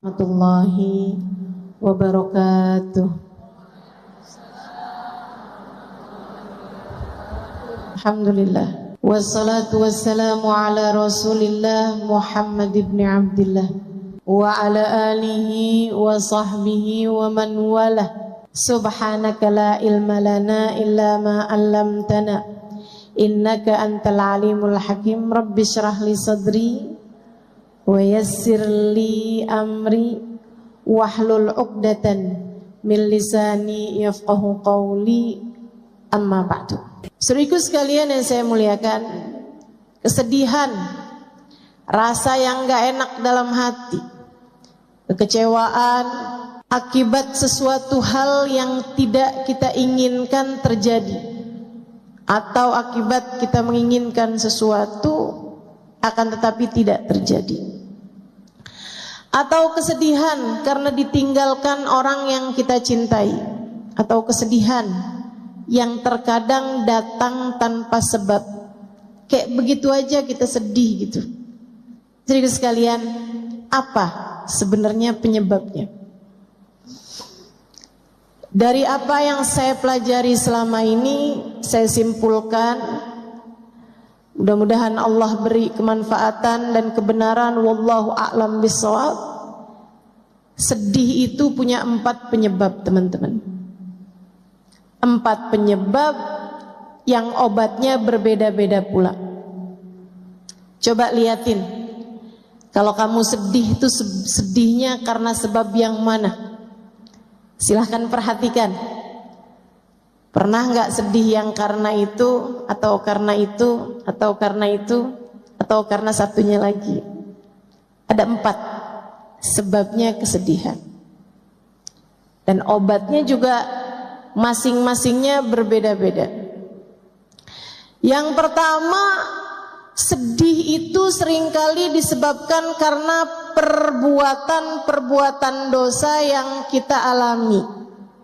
Warahmatullahi wabarakatuh. Alhamdulillah. Wassalatu wassalamu ala Rasulillah Muhammad ibn Abdillah wa ala alihi wa sahbihi wa man walah. Subhanaka la ilma lana illa ma 'allamtana innaka antal alimul hakim. Rabbi shrah li sadri wa yassir li amri wahlul 'uqdatan min lisani yafqahu qawli, amma ba'du. Saudaraku sekalian yang saya muliakan, kesedihan, rasa yang gak enak dalam hati, kekecewaan akibat sesuatu hal yang tidak kita inginkan terjadi, atau akibat kita menginginkan sesuatu akan tetapi tidak terjadi, atau kesedihan karena ditinggalkan orang yang kita cintai, atau kesedihan yang terkadang datang tanpa sebab, kayak begitu aja kita sedih gitu. Jadi sekalian, apa sebenarnya penyebabnya? Dari apa yang saya pelajari selama ini, saya simpulkan, mudah-mudahan Allah beri kemanfaatan dan kebenaran, wallahu a'lam bishawab. Sedih itu punya 4 penyebab, teman-teman. 4 penyebab yang obatnya berbeda-beda pula. Coba liatin, kalau kamu sedih itu sedihnya karena sebab yang mana? Silahkan perhatikan. Pernah nggak sedih yang karena itu, atau karena itu, atau karena itu, atau karena satunya lagi? Ada 4 sebabnya kesedihan. Dan obatnya juga masing-masingnya berbeda-beda. Yang pertama, sedih itu seringkali disebabkan karena perbuatan-perbuatan dosa yang kita alami.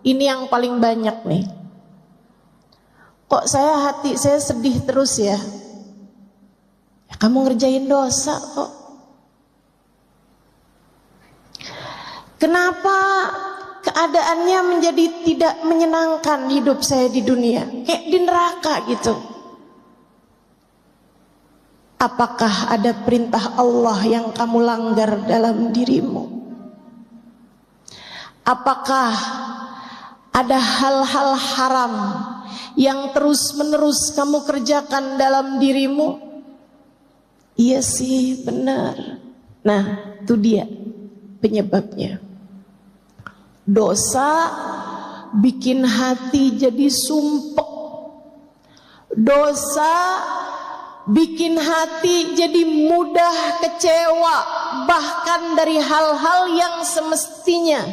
Ini yang paling banyak nih. Kok hati saya sedih terus ya? Ya kamu ngerjain dosa kok. Kenapa keadaannya menjadi tidak menyenangkan hidup saya di dunia? Kayak di neraka gitu. Apakah ada perintah Allah yang kamu langgar dalam dirimu? Apakah ada hal-hal haram yang terus-menerus kamu kerjakan dalam dirimu? Iya sih, benar. Nah, itu dia penyebabnya. Dosa bikin hati jadi sumpek. Dosa bikin hati jadi mudah kecewa, bahkan dari hal-hal yang semestinya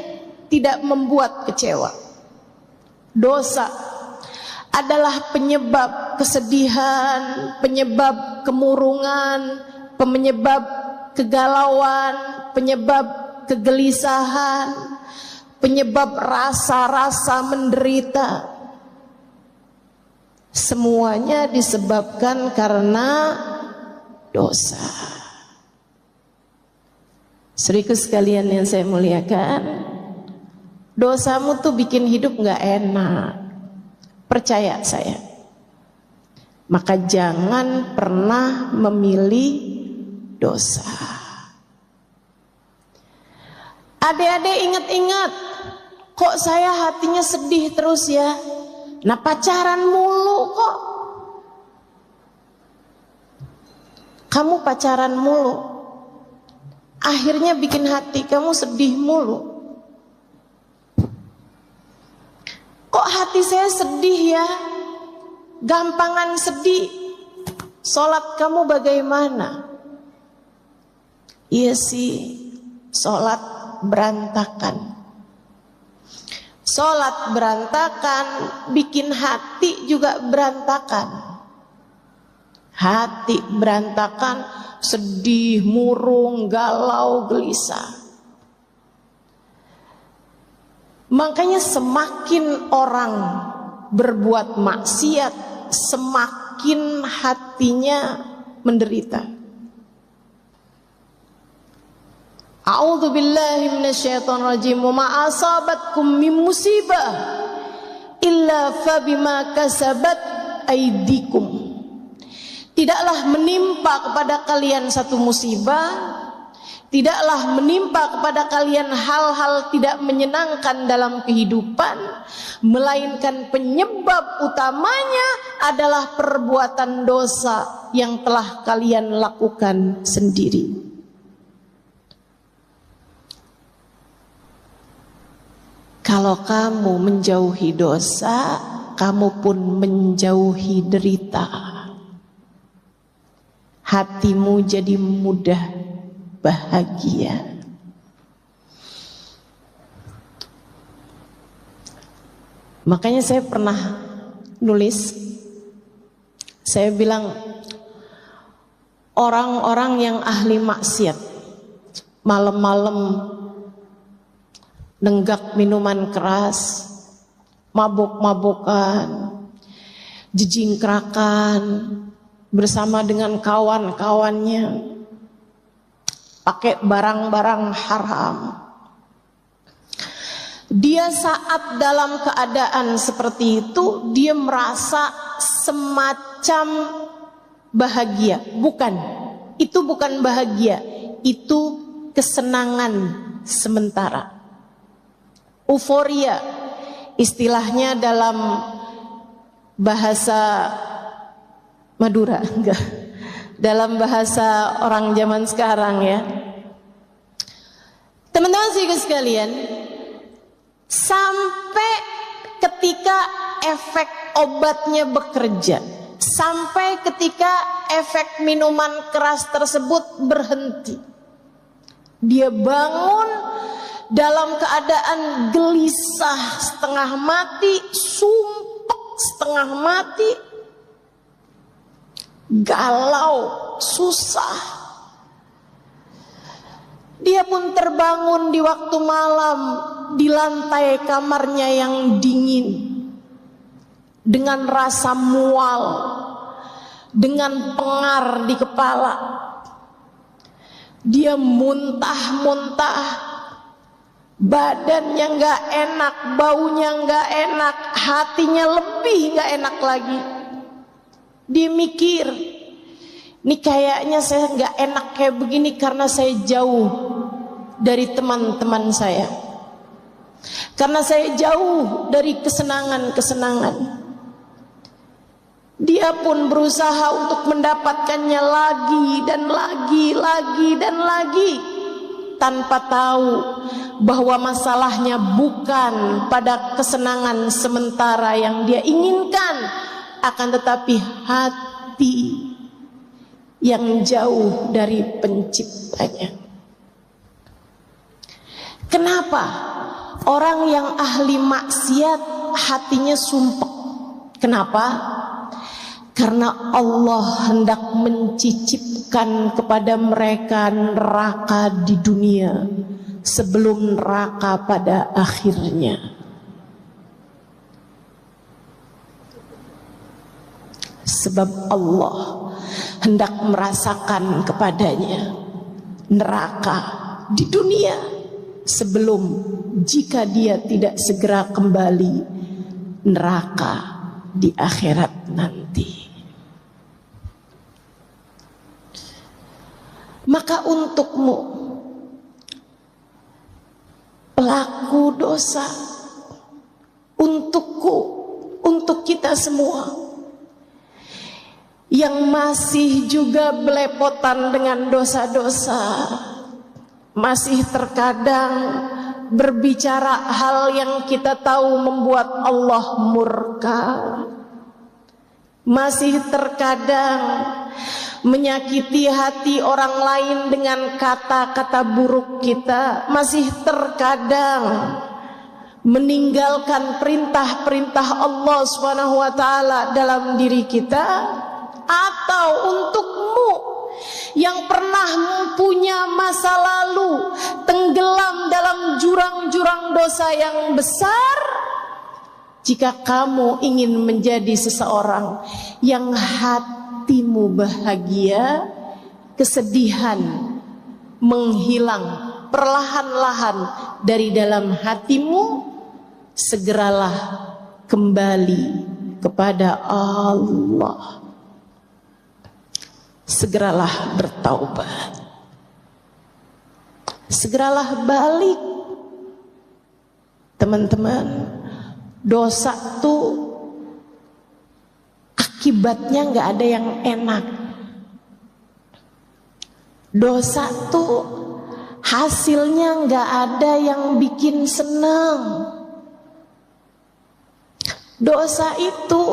tidak membuat kecewa. Dosa adalah penyebab kesedihan, penyebab kemurungan, penyebab kegalauan, penyebab kegelisahan, penyebab rasa-rasa menderita. Semuanya disebabkan karena dosa. Saudaraku sekalian yang saya muliakan, dosamu tuh bikin hidup gak enak. Percaya saya. Maka jangan pernah memilih dosa. Adik-adik ingat-ingat, kok saya hatinya sedih terus ya? Nah, pacaran mulu kok. Kamu pacaran mulu, akhirnya bikin hati kamu sedih mulu. Kok hati saya sedih ya? Gampangan sedih. Sholat kamu bagaimana? Iya sih, sholat berantakan. Sholat berantakan, bikin hati juga berantakan. Hati berantakan, sedih, murung, galau, gelisah. Makanya semakin orang berbuat maksiat, semakin hatinya menderita. A'udzu billahi minasyaitonir rajim. Wa ma asabatkum min musibah illa fabima kasabat aydikum. Tidaklah menimpa kepada kalian satu musibah, tidaklah menimpa kepada kalian hal-hal tidak menyenangkan dalam kehidupan, melainkan penyebab utamanya adalah perbuatan dosa yang telah kalian lakukan sendiri. Kalau kamu menjauhi dosa, kamu pun menjauhi derita. Hatimu jadi mudah bahagia. Makanya saya pernah nulis, saya bilang orang-orang yang ahli maksiat malam-malam nenggak minuman keras, mabuk-mabukan, jejingkrakan bersama dengan kawan-kawannya, pakai barang-barang haram. Dia saat dalam keadaan seperti itu, dia merasa semacam bahagia. Bukan, itu bukan bahagia, itu kesenangan sementara. Euforia, istilahnya dalam bahasa Madura, enggak, dalam bahasa orang zaman sekarang ya. Teman-teman sekalian, sampai ketika efek obatnya bekerja, sampai ketika efek minuman keras tersebut berhenti, dia bangun dalam keadaan gelisah, setengah mati, sumpek setengah mati, galau, susah. Dia pun terbangun di waktu malam di lantai kamarnya yang dingin, dengan rasa mual, dengan pengar di kepala. Dia muntah-muntah, badannya nggak enak, baunya nggak enak, hatinya lebih nggak enak lagi. Dia mikir, ini kayaknya saya nggak enak kayak begini karena saya jauh dari teman-teman saya, karena saya jauh dari kesenangan-kesenangan. Dia pun berusaha untuk mendapatkannya lagi dan lagi dan lagi, tanpa tahu bahwa masalahnya bukan pada kesenangan sementara yang dia inginkan, akan tetapi hati yang jauh dari penciptanya. Kenapa orang yang ahli maksiat hatinya sumpek? Kenapa? Karena Allah hendak mencicipkan kepada mereka neraka di dunia sebelum neraka pada akhirnya. Sebab Allah hendak merasakan kepadanya neraka di dunia sebelum, jika dia tidak segera kembali, neraka di akhirat nanti. Maka untukmu, pelaku dosa, untukku, untuk kita semua yang masih juga belepotan dengan dosa-dosa, masih terkadang berbicara hal yang kita tahu membuat Allah murka, masih terkadang menyakiti hati orang lain dengan kata-kata buruk kita, masih terkadang meninggalkan perintah-perintah Allah SWT dalam diri kita. Atau untukmu yang pernah mempunyai masa lalu tenggelam dalam jurang-jurang dosa yang besar, jika kamu ingin menjadi seseorang yang hatimu bahagia, kesedihan menghilang, perlahan-lahan dari dalam hatimu, segeralah kembali kepada Allah. Segeralah bertaubat. Segeralah balik. Teman-teman, dosa tuh akibatnya nggak ada yang enak. Dosa tuh hasilnya nggak ada yang bikin senang. Dosa itu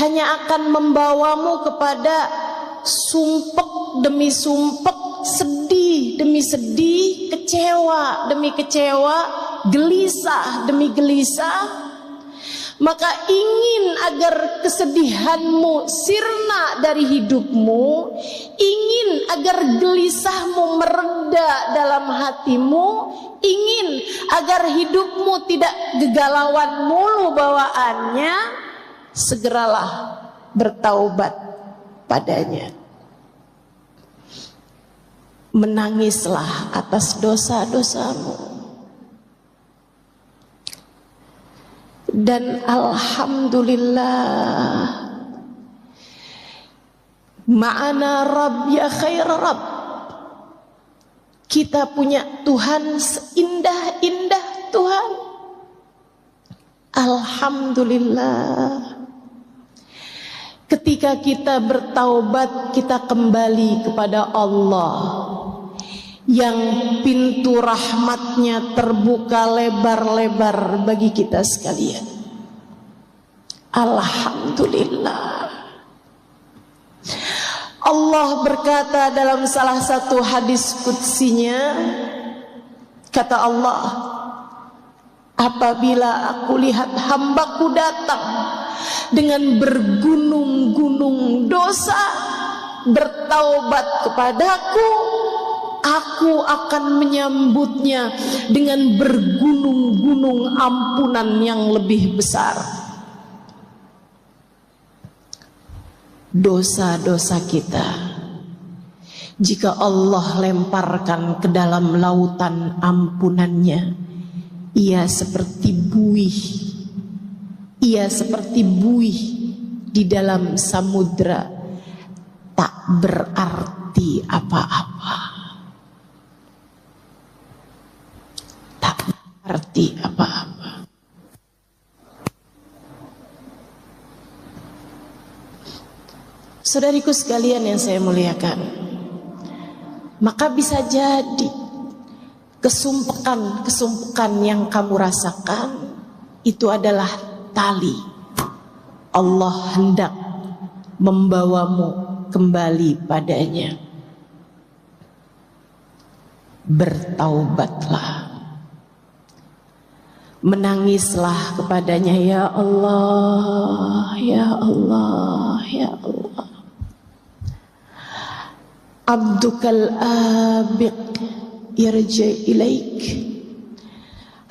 hanya akan membawamu kepada sumpek demi sumpek, sedih demi sedih, kecewa demi kecewa, gelisah demi gelisah. Maka ingin agar kesedihanmu sirna dari hidupmu, ingin agar gelisahmu mereda dalam hatimu, ingin agar hidupmu tidak gegalauan mulu bawaannya, segeralah bertaubat padanya. Menangislah atas dosa-dosamu. Dan alhamdulillah, ma'ana Rabb ya khair Rabb. Kita punya Tuhan seindah-indah Tuhan. Alhamdulillah. Ketika kita bertaubat, kita kembali kepada Allah yang pintu rahmatnya terbuka lebar-lebar bagi kita sekalian. Alhamdulillah. Allah berkata dalam salah satu hadis qudsinya, kata Allah, apabila aku lihat hambaku datang dengan bergunung-gunung dosa, bertaubat kepadaku, aku akan menyambutnya dengan bergunung-gunung ampunan yang lebih besar. Dosa-dosa kita, jika Allah lemparkan ke dalam lautan ampunannya, ia seperti buih. Ia seperti buih di dalam samudra, tak berarti apa-apa. Tak berarti apa-apa. Saudariku sekalian yang saya muliakan, maka bisa jadi kesumpekan yang kamu rasakan itu adalah tali. Allah hendak membawamu kembali padanya. Bertaubatlah, menangislah kepadanya, ya Allah, ya Allah, ya Allah. Abdukal abiq yarji ilaik.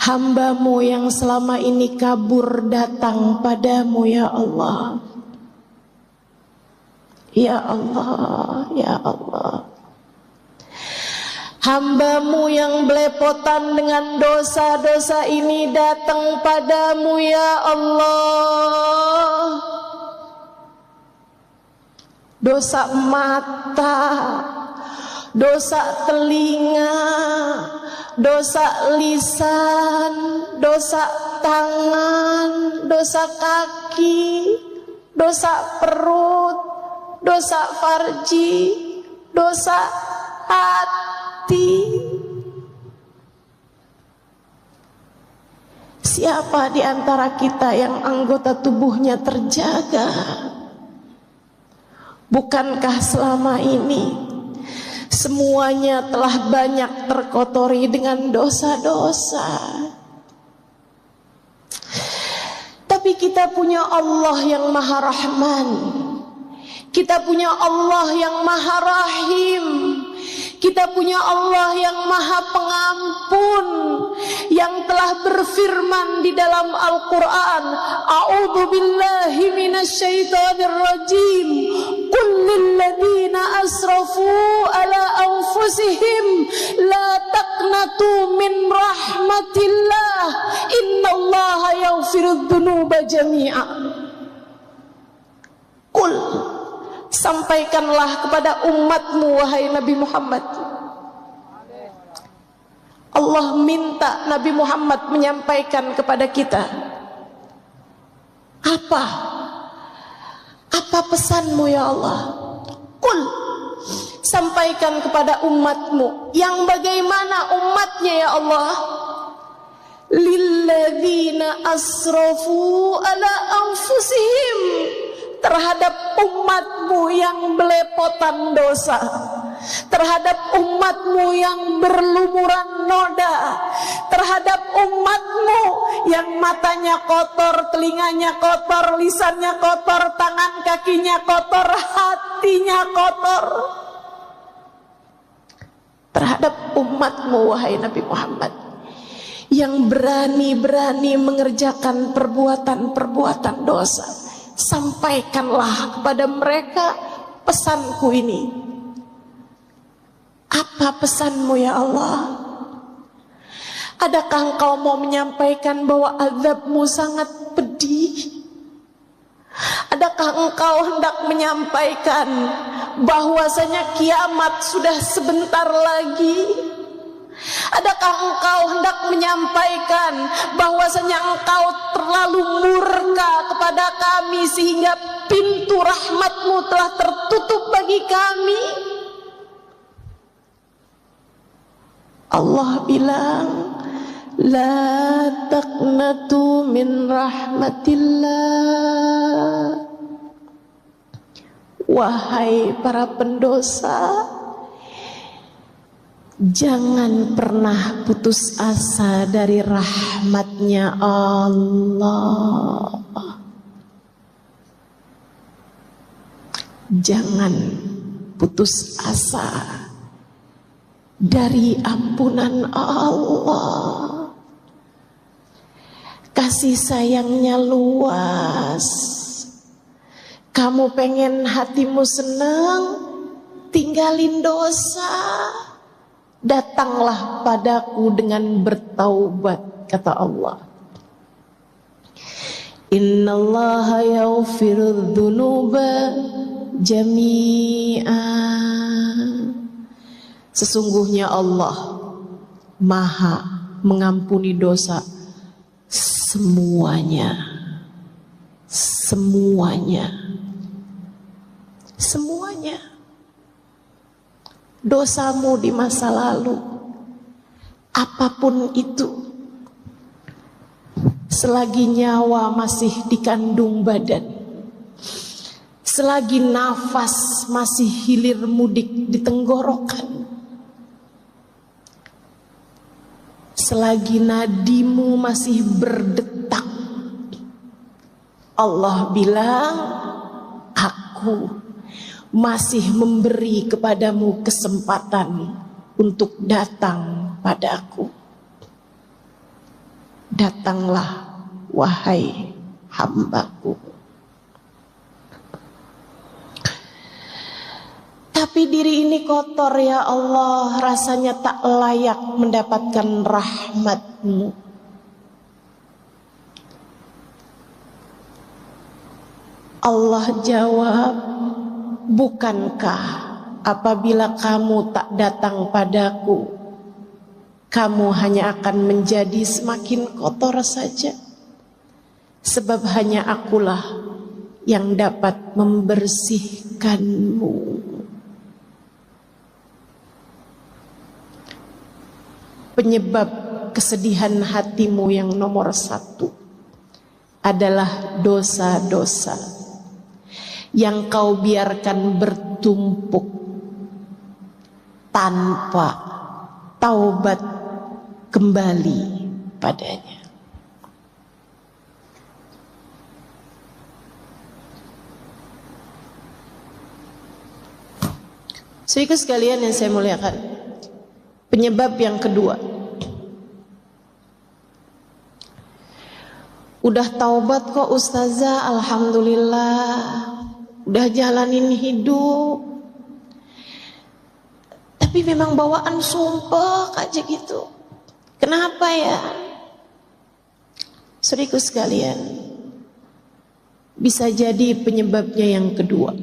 Hambamu yang selama ini kabur datang padamu, ya Allah. Ya Allah, ya Allah. Hambamu yang belepotan dengan dosa-dosa ini datang padamu, ya Allah. Dosa mata, dosa telinga, dosa lisan, dosa tangan, dosa kaki, dosa perut, dosa farji, dosa hati. Siapa di antara kita yang anggota tubuhnya terjaga? Bukankah selama ini semuanya telah banyak terkotori dengan dosa-dosa? Tapi kita punya Allah yang Maha Rahman. Kita punya Allah yang Maha Rahim. Kita punya Allah yang Maha Pengampun, yang telah berfirman di dalam Al-Quran, A'udzu billahi minasyaitonir rajim. Qul lil ladzina asrafu ala anfusihim la taqnatu min rahmatillah innallaha yaghfirudz dzunuba jami'a. Qul, sampaikanlah kepada umatmu wahai Nabi Muhammad. Allah minta Nabi Muhammad menyampaikan kepada kita. Apa pesanmu ya Allah? Qul, sampaikan kepada umatmu. Yang bagaimana umatnya ya Allah? Lilladzina asrafu ala anfusihim, terhadap umatmu yang belepotan dosa, terhadap umatmu yang berlumuran noda, terhadap umatmu yang matanya kotor, telinganya kotor, lisannya kotor, tangan kakinya kotor, hatinya kotor. Terhadap umatmu wahai Nabi Muhammad, yang berani-berani mengerjakan perbuatan-perbuatan dosa, sampaikanlah kepada mereka pesanku ini. Apa pesanmu ya Allah? Adakah engkau mau menyampaikan bahwa azabmu sangat pedih? Adakah engkau hendak menyampaikan bahwasanya kiamat sudah sebentar lagi? Adakah engkau hendak menyampaikan bahwasanya engkau terlalu murka kepada kami sehingga pintu rahmatmu telah tertutup bagi kami? Allah bilang, la taqnatu min rahmatillah. Wahai para pendosa, jangan pernah putus asa dari rahmatnya Allah. Jangan putus asa dari ampunan Allah. Kasih sayangnya luas. Kamu pengen hatimu senang, tinggalin dosa. Datanglah padaku dengan bertaubat, kata Allah. Innallaha yaghfirudz dzunuba jami'a. Sesungguhnya Allah Maha mengampuni dosa semuanya. Semuanya. Semuanya. Dosamu di masa lalu, apapun itu, selagi nyawa masih dikandung badan, selagi nafas masih hilir mudik di tenggorokan, selagi nadimu masih berdetak, Allah bilang, aku masih memberi kepadamu kesempatan untuk datang padaku. Datanglah wahai hambaku. Tapi diri ini kotor ya Allah, rasanya tak layak mendapatkan rahmat-Mu. Allah jawab, bukankah apabila kamu tak datang padaku, kamu hanya akan menjadi semakin kotor saja? Sebab hanya akulah yang dapat membersihkanmu. Penyebab kesedihan hatimu yang nomor satu adalah dosa-dosa yang kau biarkan bertumpuk tanpa taubat kembali padanya. Saudara sekalian yang saya muliakan, penyebab yang kedua Udah taubat kok ustazah, alhamdulillah. Udah jalanin hidup. Tapi memang bawaan sumpah aja gitu. Kenapa ya? Saudaraku sekalian, bisa jadi penyebabnya yang kedua.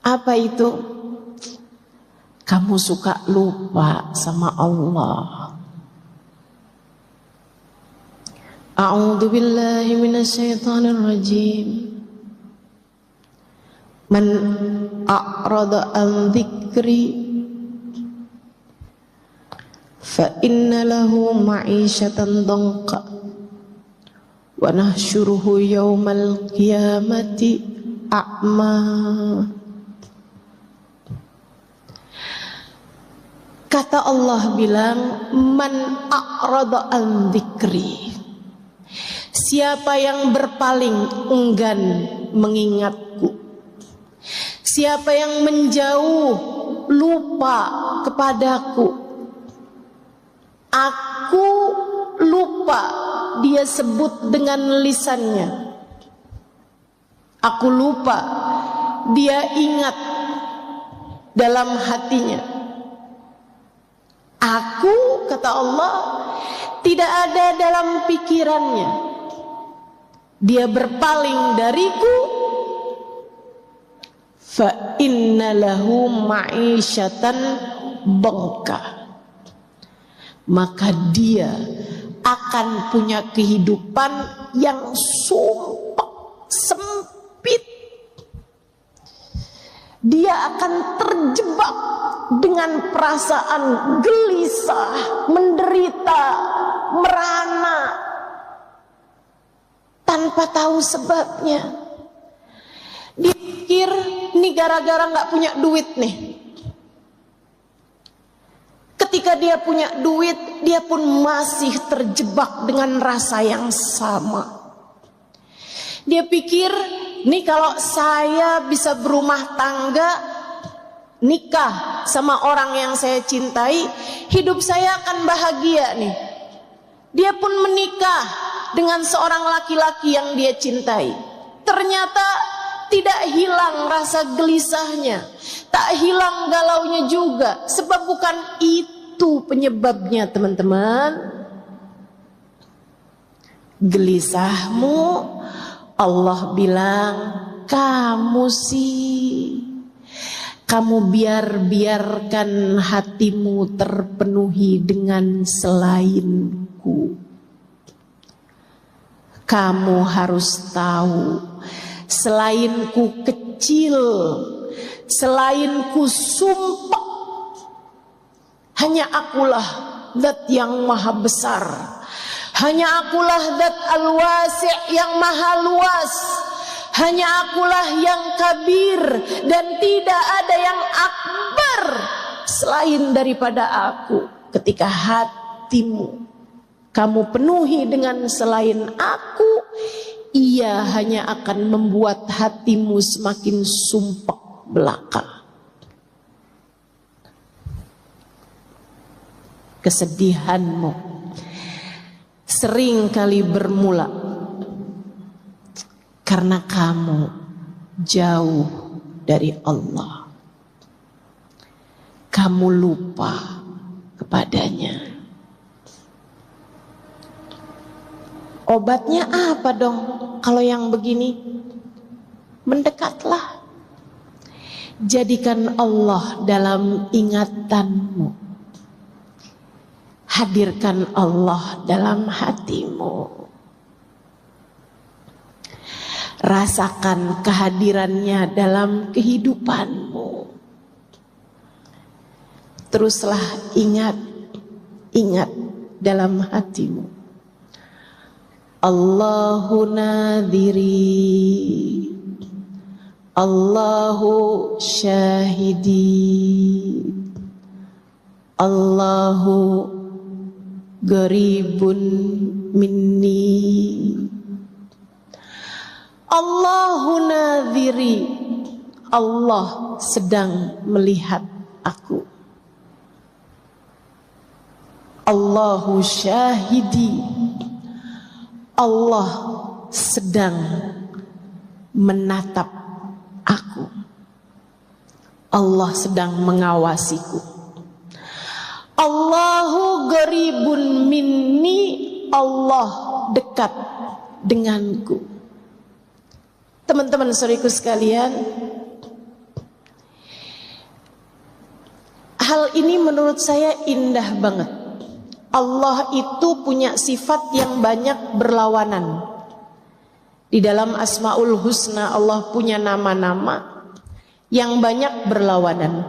Apa itu? Kamu suka lupa sama Allah. A'udzu billahi minasyaitonir rajim. Man a'rada an dzikri fa inna lahu ma'isyatan dhanqa wa nahsyuruhu yaumal qiyamati a'ma. Kata Allah bilang, man a'rada an dzikri, siapa yang berpaling enggan mengingatku, siapa yang menjauh lupa kepadaku, aku lupa, dia sebut dengan lisannya, aku lupa, dia ingat dalam hatinya. Aku, kata Allah, tidak ada dalam pikirannya. Dia berpaling dariku. Fa inna lahu ma'isyatan dhanqa, maka dia akan punya kehidupan yang sumpah, sempit. Dia akan terjebak dengan perasaan gelisah, menderita, merana, tanpa tahu sebabnya. Dia pikir ini gara-gara gak punya duit nih. Ketika dia punya duit, dia pun masih terjebak dengan rasa yang sama. Dia pikir, nih kalau saya bisa berumah tangga, nikah sama orang yang saya cintai, hidup saya akan bahagia nih. Dia pun menikah dengan seorang laki-laki yang dia cintai. Ternyata tidak hilang rasa gelisahnya, tak hilang galaunya juga. Sebab bukan itu penyebabnya, teman-teman. Gelisahmu, Allah bilang, kamu biarkan hatimu terpenuhi dengan selainku. Kamu harus tahu, selainku kecil, selainku sumpah, hanya akulah zat yang maha besar. Hanya akulah zat al-wasi' yang maha luas. Hanya akulah yang kabir, dan tidak ada yang akbar selain daripada aku. Ketika hatimu kamu penuhi dengan selain aku, ia hanya akan membuat hatimu semakin sumpek belaka. Kesedihanmu sering kali bermula karena kamu jauh dari Allah. Kamu lupa kepadanya. Obatnya apa dong kalau yang begini? Mendekatlah. Jadikan Allah dalam ingatanmu. Hadirkan Allah dalam hatimu. Rasakan kehadirannya dalam kehidupanmu. Teruslah ingat dalam hatimu. Allahu nadhiri, Allahu syahidi, Allahu garibun minni, Allahu nadhiri, Allah sedang melihat aku. Allahu syahidi, Allah sedang menatap aku. Allah sedang mengawasiku. Allahu qaribun minni, Allah dekat denganku. Teman-teman saudaraku sekalian, hal ini menurut saya indah banget. Allah itu punya sifat yang banyak berlawanan. Di dalam Asmaul Husna Allah punya nama-nama yang banyak berlawanan.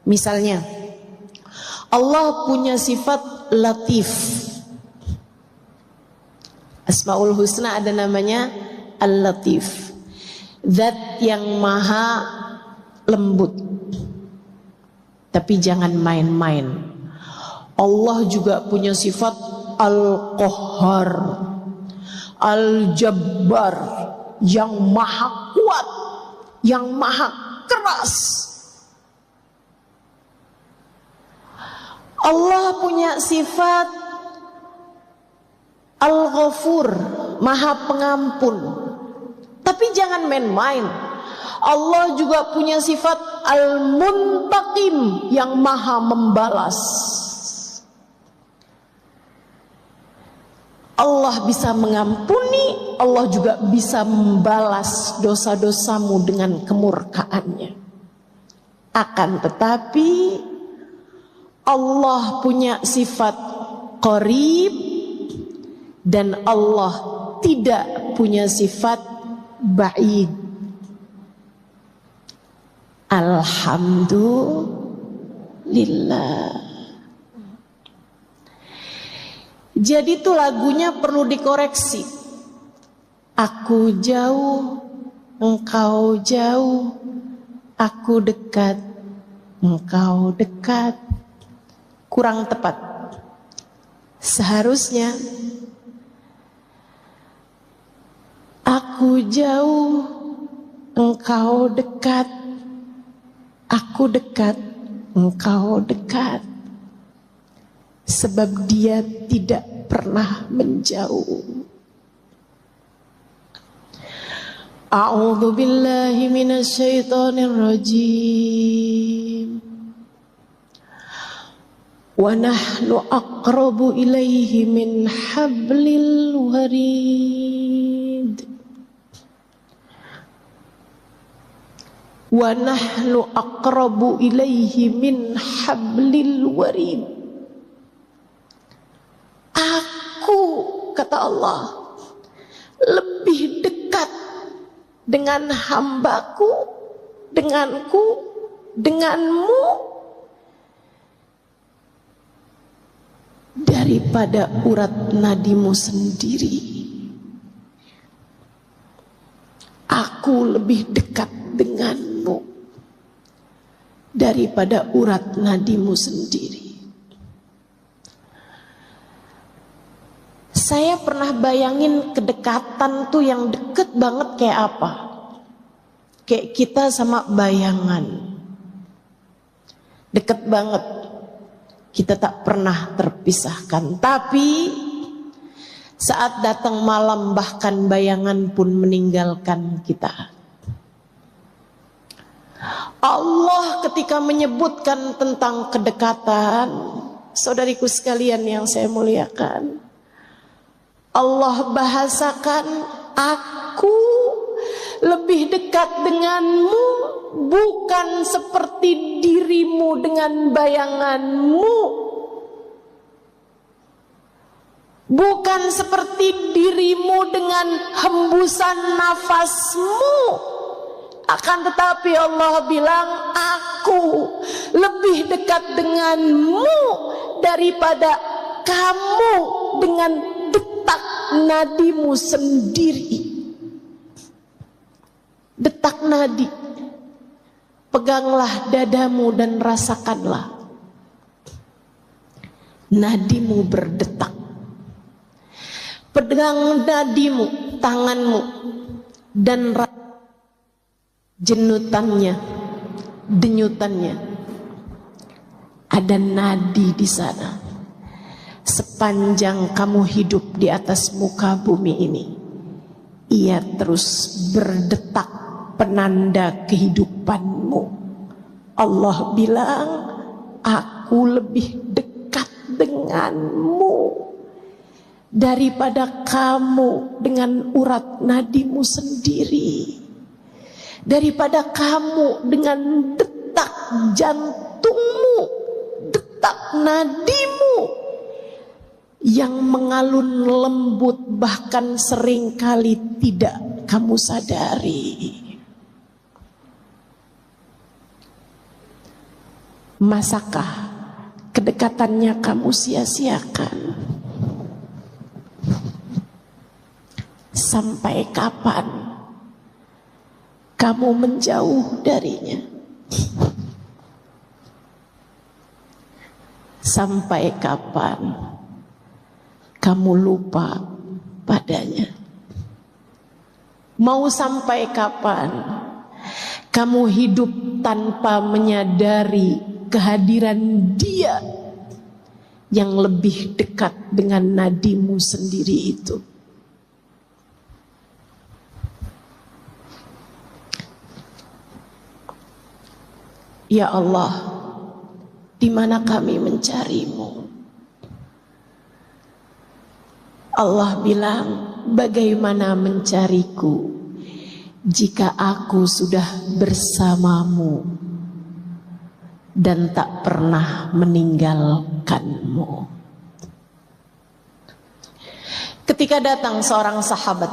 Misalnya, Allah punya sifat Latif. Asmaul Husna ada namanya Al-Latif, zat yang maha lembut. Tapi jangan main-main. Allah juga punya sifat Al-Qahhar, Al-Jabbar, yang maha kuat, yang maha keras. Allah punya sifat Al-Ghafur, maha pengampun. Tapi jangan main-main. Allah juga punya sifat Al-Muntaqim, yang maha membalas. Allah bisa mengampuni, Allah juga bisa membalas dosa-dosamu dengan kemurkaannya. Akan tetapi Allah punya sifat Qarib dan Allah tidak punya sifat Ba'id. Alhamdulillah. Jadi itu lagunya perlu dikoreksi. Aku jauh, engkau jauh, aku dekat, engkau dekat. Kurang tepat. Seharusnya aku jauh, engkau dekat, aku dekat, engkau dekat. Sebab dia tidak pernah menjauh. A'udzu billahi minasyaitonir rajim. Wa nahnu aqrabu ilaihi min hablil warid. Wa nahnu aqrabu ilaihi min hablil warid. Aku, kata Allah, lebih dekat dengan hambaku, denganku, denganmu daripada urat nadimu sendiri. Aku lebih dekat denganmu daripada urat nadimu sendiri. Saya pernah bayangin kedekatan tuh yang deket banget kayak apa? Kayak kita sama bayangan. Deket banget. Kita tak pernah terpisahkan. Tapi saat datang malam bahkan bayangan pun meninggalkan kita. Allah ketika menyebutkan tentang kedekatan, saudariku sekalian yang saya muliakan, Allah bahasakan, aku lebih dekat denganmu, bukan seperti dirimu dengan bayanganmu, bukan seperti dirimu dengan hembusan nafasmu. Akan tetapi Allah bilang, aku lebih dekat denganmu daripada kamu dengan detak nadimu sendiri. Detak nadi. Peganglah dadamu dan rasakanlah nadimu berdetak. Pegang nadimu, tanganmu, dan jenutannya, denyutannya. Ada nadi di sana. sepanjang kamu hidup di atas muka bumi ini, ia terus berdetak penanda kehidupanmu. Allah bilang, aku lebih dekat denganmu daripada kamu dengan urat nadimu sendiri, daripada kamu dengan detak jantungmu, detak nadimu yang mengalun lembut, bahkan seringkali tidak kamu sadari. Masakah kedekatannya kamu sia-siakan? Sampai kapan kamu menjauh darinya? Sampai kapan kamu lupa padanya? Mau sampai kapan kamu hidup tanpa menyadari kehadiran Dia yang lebih dekat dengan nadimu sendiri itu? Ya Allah, di mana kami mencarimu? Allah bilang, bagaimana mencariku jika aku sudah bersamamu dan tak pernah meninggalkanmu? Ketika datang seorang sahabat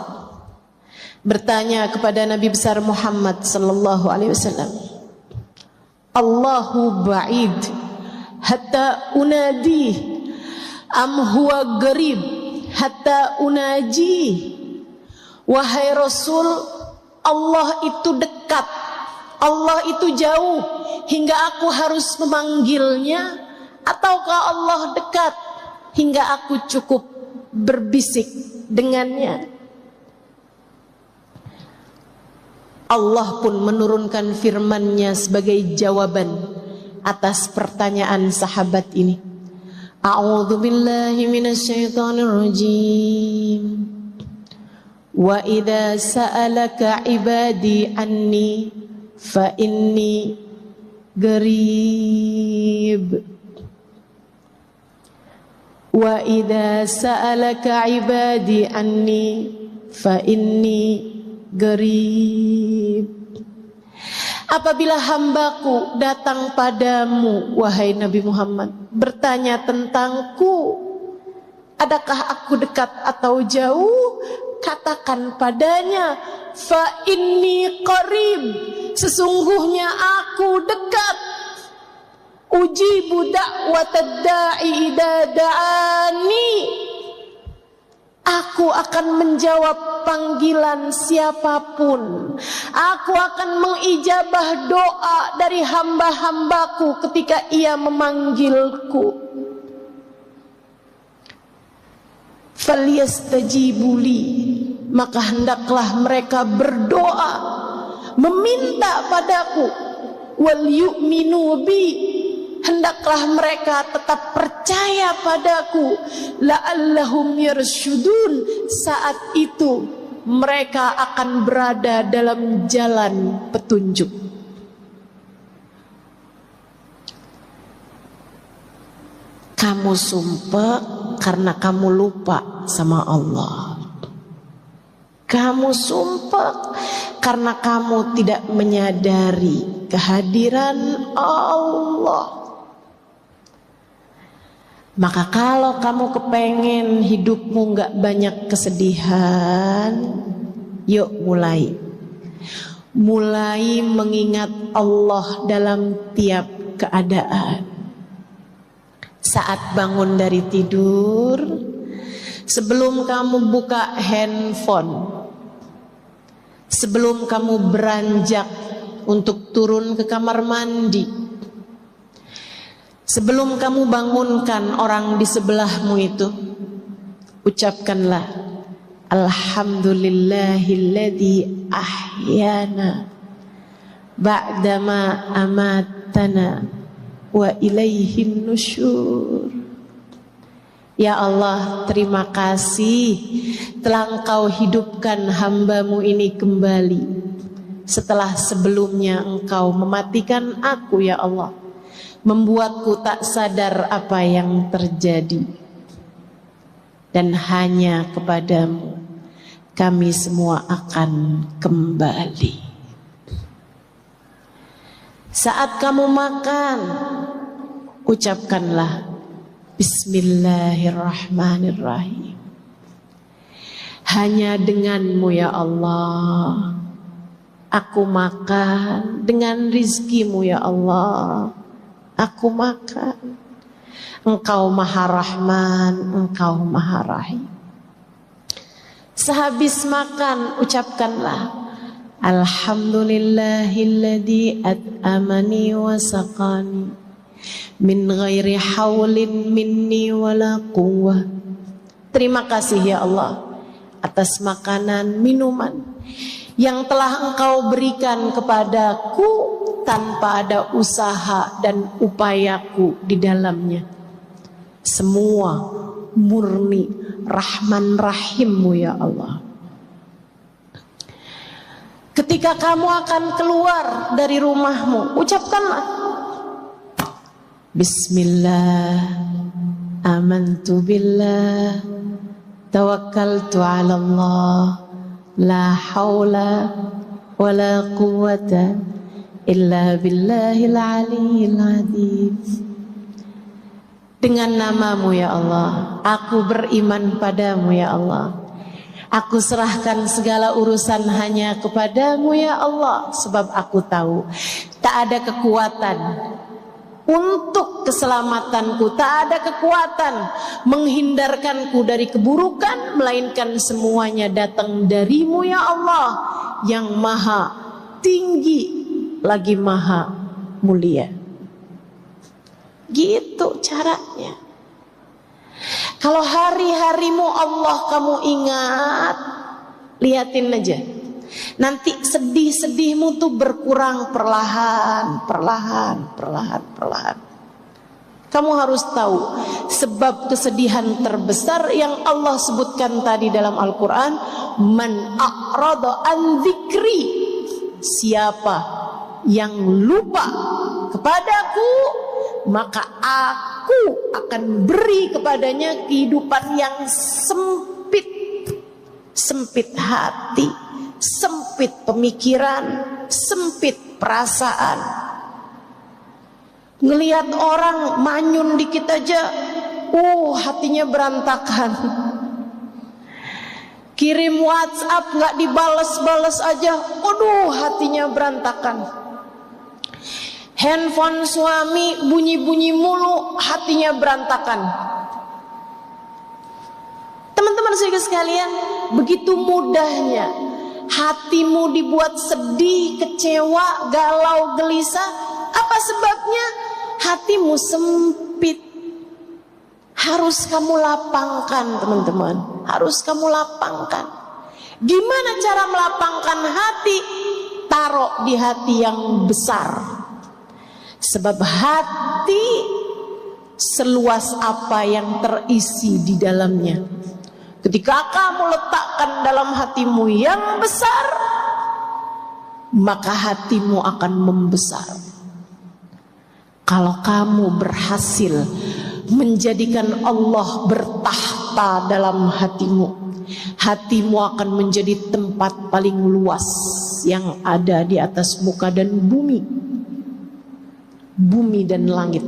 bertanya kepada Nabi besar Muhammad sallallahu alaihi wasallam, Allahu ba'id hatta unadi am huwa garib hatta unaji. Wahai Rasul, Allah itu dekat, Allah itu jauh hingga aku harus memanggilnya, ataukah Allah dekat hingga aku cukup berbisik dengannya? Allah pun menurunkan firman-Nya sebagai jawaban atas pertanyaan sahabat ini. A'udzu billahi minasyaitonir rajim. Wa idza sa'alaka 'ibadi anni fa inni qarib. Wa idza sa'alaka 'ibadi anni fa inni qarib. Apabila hambaku datang padamu, wahai Nabi Muhammad, bertanya tentangku, adakah aku dekat atau jauh? Katakan padanya, fa inni qarib, sesungguhnya aku dekat. Ujibu da'watad da'i idza da'ani, aku akan menjawab panggilan siapapun. Aku akan mengijabah doa dari hamba-hambaku ketika ia memanggilku. Falyastajibuli, maka hendaklah mereka berdoa, meminta padaku. Wal yu'minu bi, hendaklah mereka tetap percaya padaku. La'allahum yarsyudun, saat itu mereka akan berada dalam jalan petunjuk. Kamu sumpah karena kamu lupa sama Allah. Kamu sumpah karena kamu tidak menyadari kehadiran Allah. Maka kalau kamu kepengen hidupmu gak banyak kesedihan, yuk mulai mengingat Allah dalam tiap keadaan. Saat bangun dari tidur, sebelum kamu buka handphone, sebelum kamu beranjak untuk turun ke kamar mandi, sebelum kamu bangunkan orang di sebelahmu itu, ucapkanlah Alhamdulillahilladzi ahyana ba'dama amatana wa ilaihin nusyur. Ya Allah, terima kasih telah Engkau hidupkan hamba-Mu ini kembali setelah sebelumnya Engkau mematikan aku, ya Allah, membuatku tak sadar apa yang terjadi. Dan hanya kepadamu kami semua akan kembali. Saat kamu makan, ucapkanlah Bismillahirrahmanirrahim. Hanya denganmu ya Allah aku makan, dengan rizkimu ya Allah aku makan. Engkau Maha Rahman, Engkau Maha Rahim. Sehabis makan ucapkanlah Alhamdulillahilladzi at'amani wa saqani min ghairi haulin minni wala quwwah. Terima kasih ya Allah atas makanan, minuman yang telah Engkau berikan kepadaku tanpa ada usaha dan upayaku di dalamnya. Semua murni Rahman Rahimmu ya Allah. Ketika kamu akan keluar dari rumahmu, ucapkanlah Bismillah, amantu billah, tawakkaltu ala Allah, la haula wa la quwwata illa billahil aliyyil azim. Dengan namamu ya Allah, aku beriman padamu ya Allah. Aku serahkan segala urusan hanya kepadamu ya Allah. Sebab aku tahu tak ada kekuatan untuk keselamatanku, tak ada kekuatan menghindarkanku dari keburukan, melainkan semuanya datang darimu ya Allah, yang maha tinggi lagi maha mulia. Gitu caranya. Kalau hari-harimu Allah kamu ingat, lihatin aja. Nanti sedih-sedihmu tuh berkurang perlahan. Kamu harus tahu sebab kesedihan terbesar yang Allah sebutkan tadi dalam Al-Quran, man a'rada an dzikri, siapa yang lupa kepadaku, maka aku akan beri kepadanya kehidupan yang sempit. Sempit hati, sempit pemikiran, sempit perasaan. Ngelihat orang manyun dikit aja, hatinya berantakan. Kirim WhatsApp gak dibales-bales aja, hatinya berantakan. Handphone suami bunyi-bunyi mulu, hatinya berantakan. Teman-teman sekalian, begitu mudahnya hatimu dibuat sedih, kecewa, galau, gelisah. Apa sebabnya? Hatimu sempit. Harus kamu lapangkan, teman-teman. Harus kamu lapangkan. Gimana cara melapangkan hati? Taruh di hati yang besar. Sebab hati seluas apa yang terisi di dalamnya. Ketika kamu letakkan dalam hatimu yang besar, maka hatimu akan membesar. Kalau kamu berhasil menjadikan Allah bertahta dalam hatimu, hatimu akan menjadi tempat paling luas yang ada di atas muka dan bumi. Bumi dan langit.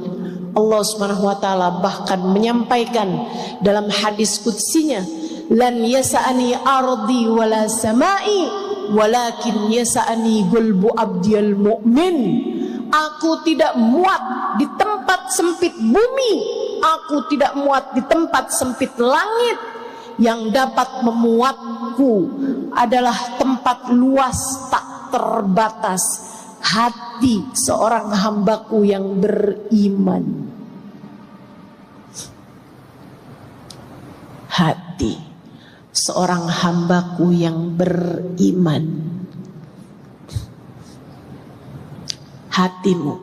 Allah Subhanahu wa taala bahkan menyampaikan dalam hadis qudsinya, lan yasa'ani ardi wala samai walakin yasa'ani qalbu abdiyal mu'min. Aku tidak muat di tempat sempit bumi, aku tidak muat di tempat sempit langit. Yang dapat memuatku adalah tempat luas tak terbatas, hati seorang hambaku yang beriman. Hati seorang hambaku yang beriman. Hatimu,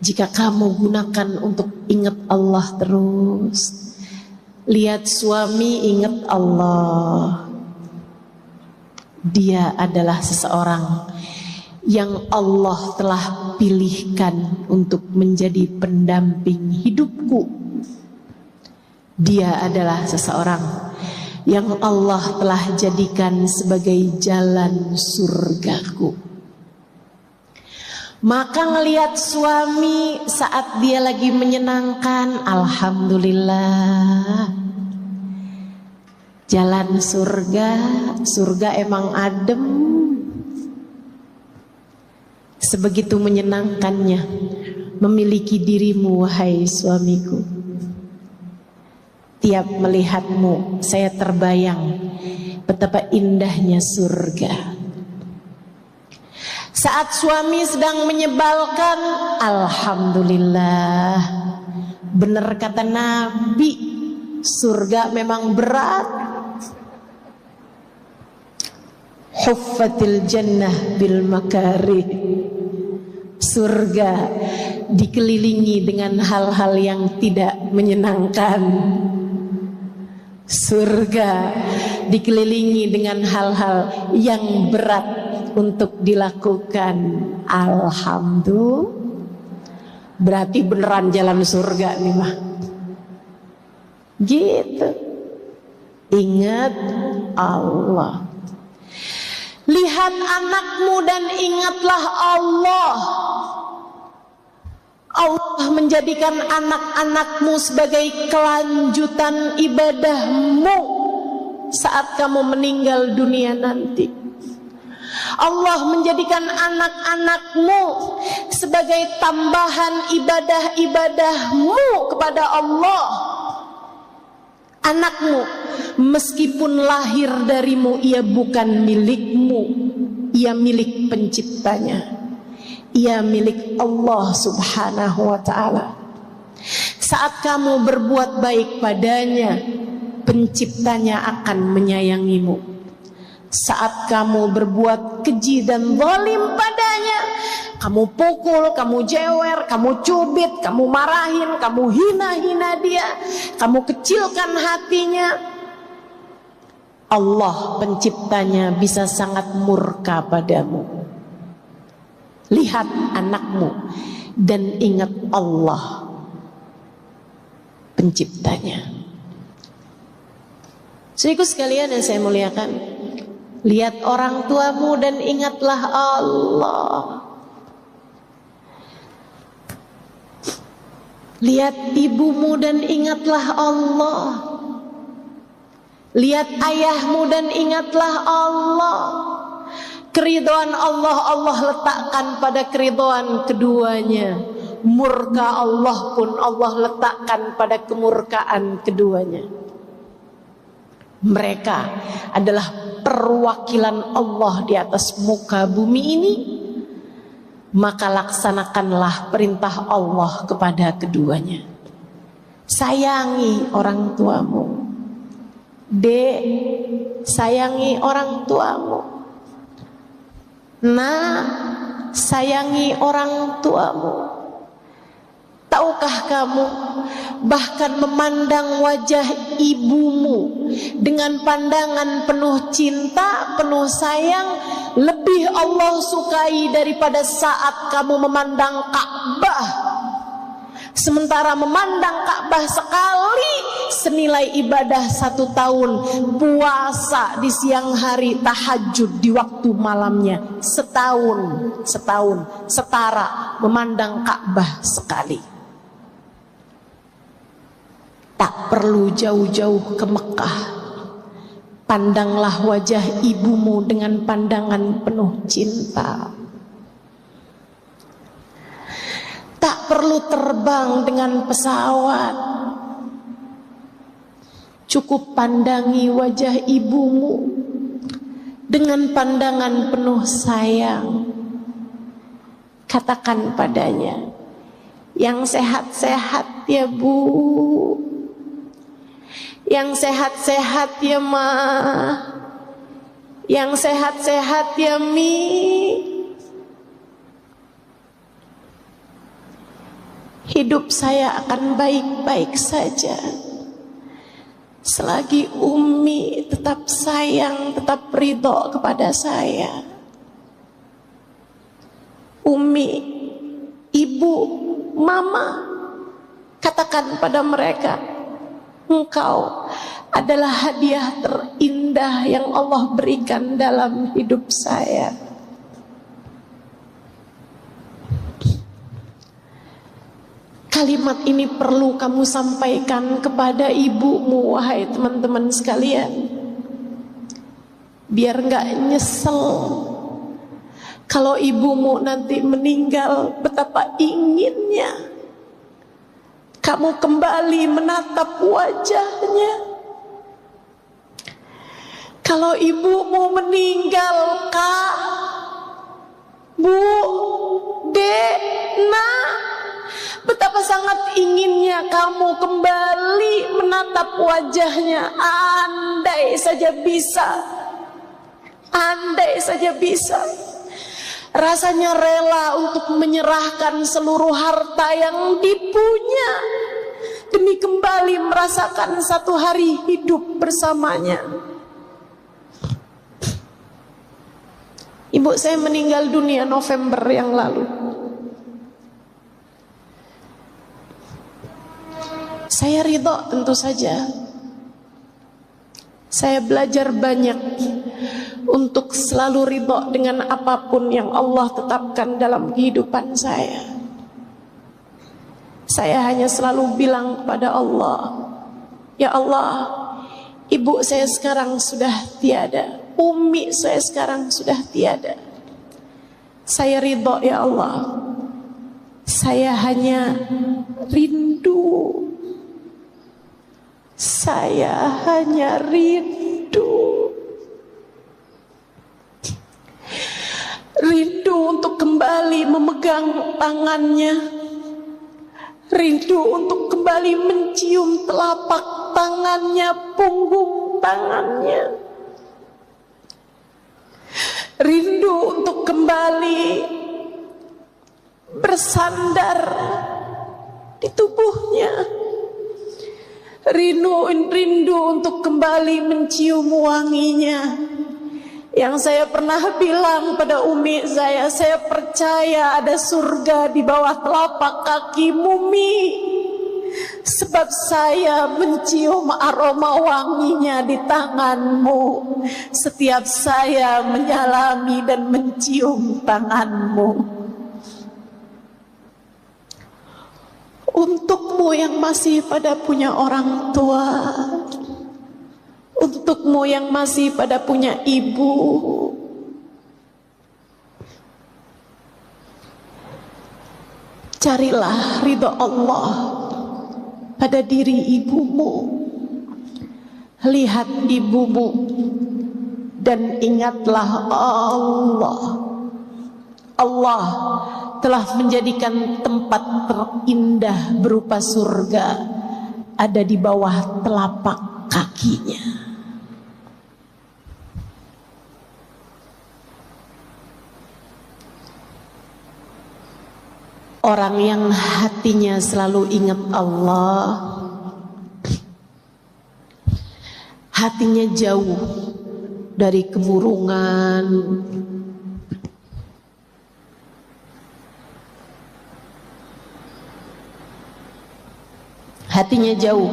jika kamu gunakan untuk ingat Allah terus, Lihat suami, ingat Allah. Dia adalah seseorang yang Allah telah pilihkan untuk menjadi pendamping hidupku. Dia adalah seseorang yang Allah telah jadikan sebagai jalan surgaku. Maka ngelihat suami saat dia lagi menyenangkan, alhamdulillah. Jalan surga, surga emang adem. Sebegitu menyenangkannya memiliki dirimu, wahai suamiku. Tiap melihatmu, saya terbayang betapa indahnya surga. Saat suami sedang menyebalkan, alhamdulillah. Benar kata Nabi, surga memang berat. Huffatil jannah bil makarih. Surga dikelilingi dengan hal-hal yang tidak menyenangkan. Surga dikelilingi dengan hal-hal yang berat untuk dilakukan. Alhamdulillah. Berarti beneran jalan surga nih mah. Gitu. Ingat Allah. Lihat anakmu dan ingatlah Allah. Allah menjadikan anak-anakmu sebagai kelanjutan ibadahmu saat kamu meninggal dunia nanti. Allah menjadikan anak-anakmu sebagai tambahan ibadah-ibadahmu kepada Allah. Anakmu meskipun lahir darimu, ia bukan milikmu, ia milik penciptanya, ia milik Allah subhanahu wa ta'ala. Saat kamu berbuat baik padanya, penciptanya akan menyayangimu. Saat kamu berbuat keji dan zalim padanya, kamu pukul, kamu jewer, kamu cubit, kamu marahin, kamu hina-hina dia, kamu kecilkan hatinya, Allah penciptanya bisa sangat murka padamu. Lihat anakmu dan ingat Allah penciptanya. Saudaraku sekalian yang saya muliakan, lihat orang tuamu dan ingatlah Allah. Lihat ibumu dan ingatlah Allah. Lihat ayahmu dan ingatlah Allah. Keridhaan Allah, Allah letakkan pada keridhaan keduanya. Murka Allah pun Allah letakkan pada kemurkaan keduanya. Mereka adalah perwakilan Allah di atas muka bumi ini. Maka laksanakanlah perintah Allah kepada keduanya. Sayangi orang tuamu. Dek, sayangi orang tuamu. Nah, sayangi orang tuamu. Tahukah kamu, bahkan memandang wajah ibumu dengan pandangan penuh cinta, penuh sayang, lebih Allah sukai daripada saat kamu memandang Ka'bah. Sementara memandang Ka'bah sekali senilai ibadah 1 tahun, puasa di siang hari, tahajud di waktu malamnya setahun setara memandang Ka'bah sekali. Tak perlu jauh-jauh ke Mekah, pandanglah wajah ibumu dengan pandangan penuh cinta. Tak perlu terbang dengan pesawat, cukup pandangi wajah ibumu dengan pandangan penuh sayang. Katakan padanya, yang sehat-sehat ya Bu, yang sehat-sehat ya Ma, yang sehat-sehat ya Mi. Hidup saya akan baik-baik saja. selagi Umi tetap sayang, tetap ridho kepada saya, Umi, ibu, mama, katakan pada mereka, engkau adalah hadiah terindah yang Allah berikan dalam hidup saya. Kalimat ini perlu kamu sampaikan kepada ibumu, wahai teman-teman sekalian, biar gak nyesel. Kalau ibumu nanti meninggal, betapa inginnya kamu kembali menatap wajahnya. Kalau ibumu meninggal, Kak, Bu, Dek, Nak, betapa sangat inginnya kamu kembali menatap wajahnya. Andai saja bisa, andai saja bisa. Rasanya rela untuk menyerahkan seluruh harta yang dipunya demi kembali merasakan satu hari hidup bersamanya. Ibu saya meninggal dunia November yang lalu. Saya ridho tentu saja. Saya belajar banyak untuk selalu ridho dengan apapun yang Allah tetapkan dalam kehidupan saya. Saya hanya selalu bilang kepada Allah, ya Allah, ibu saya sekarang sudah tiada, Umi saya sekarang sudah tiada. Saya ridho ya Allah. Saya hanya rindu. Saya hanya rindu. Rindu untuk kembali memegang tangannya. Rindu untuk kembali mencium telapak tangannya, punggung tangannya. Rindu untuk kembali bersandar di tubuhnya. Rindu untuk kembali mencium wanginya. Yang saya pernah bilang pada Umi saya percaya ada surga di bawah telapak kaki Umi. Sebab saya mencium aroma wanginya di tanganmu setiap saya menyalami dan mencium tanganmu. Untukmu yang masih pada punya orang tua, untukmu yang masih pada punya ibu, carilah ridho Allah pada diri ibumu. Lihat ibumu dan ingatlah Allah. Allah telah menjadikan tempat terindah berupa surga ada di bawah telapak kakinya. Orang yang hatinya selalu ingat Allah, hatinya jauh dari kemurungan, hatinya jauh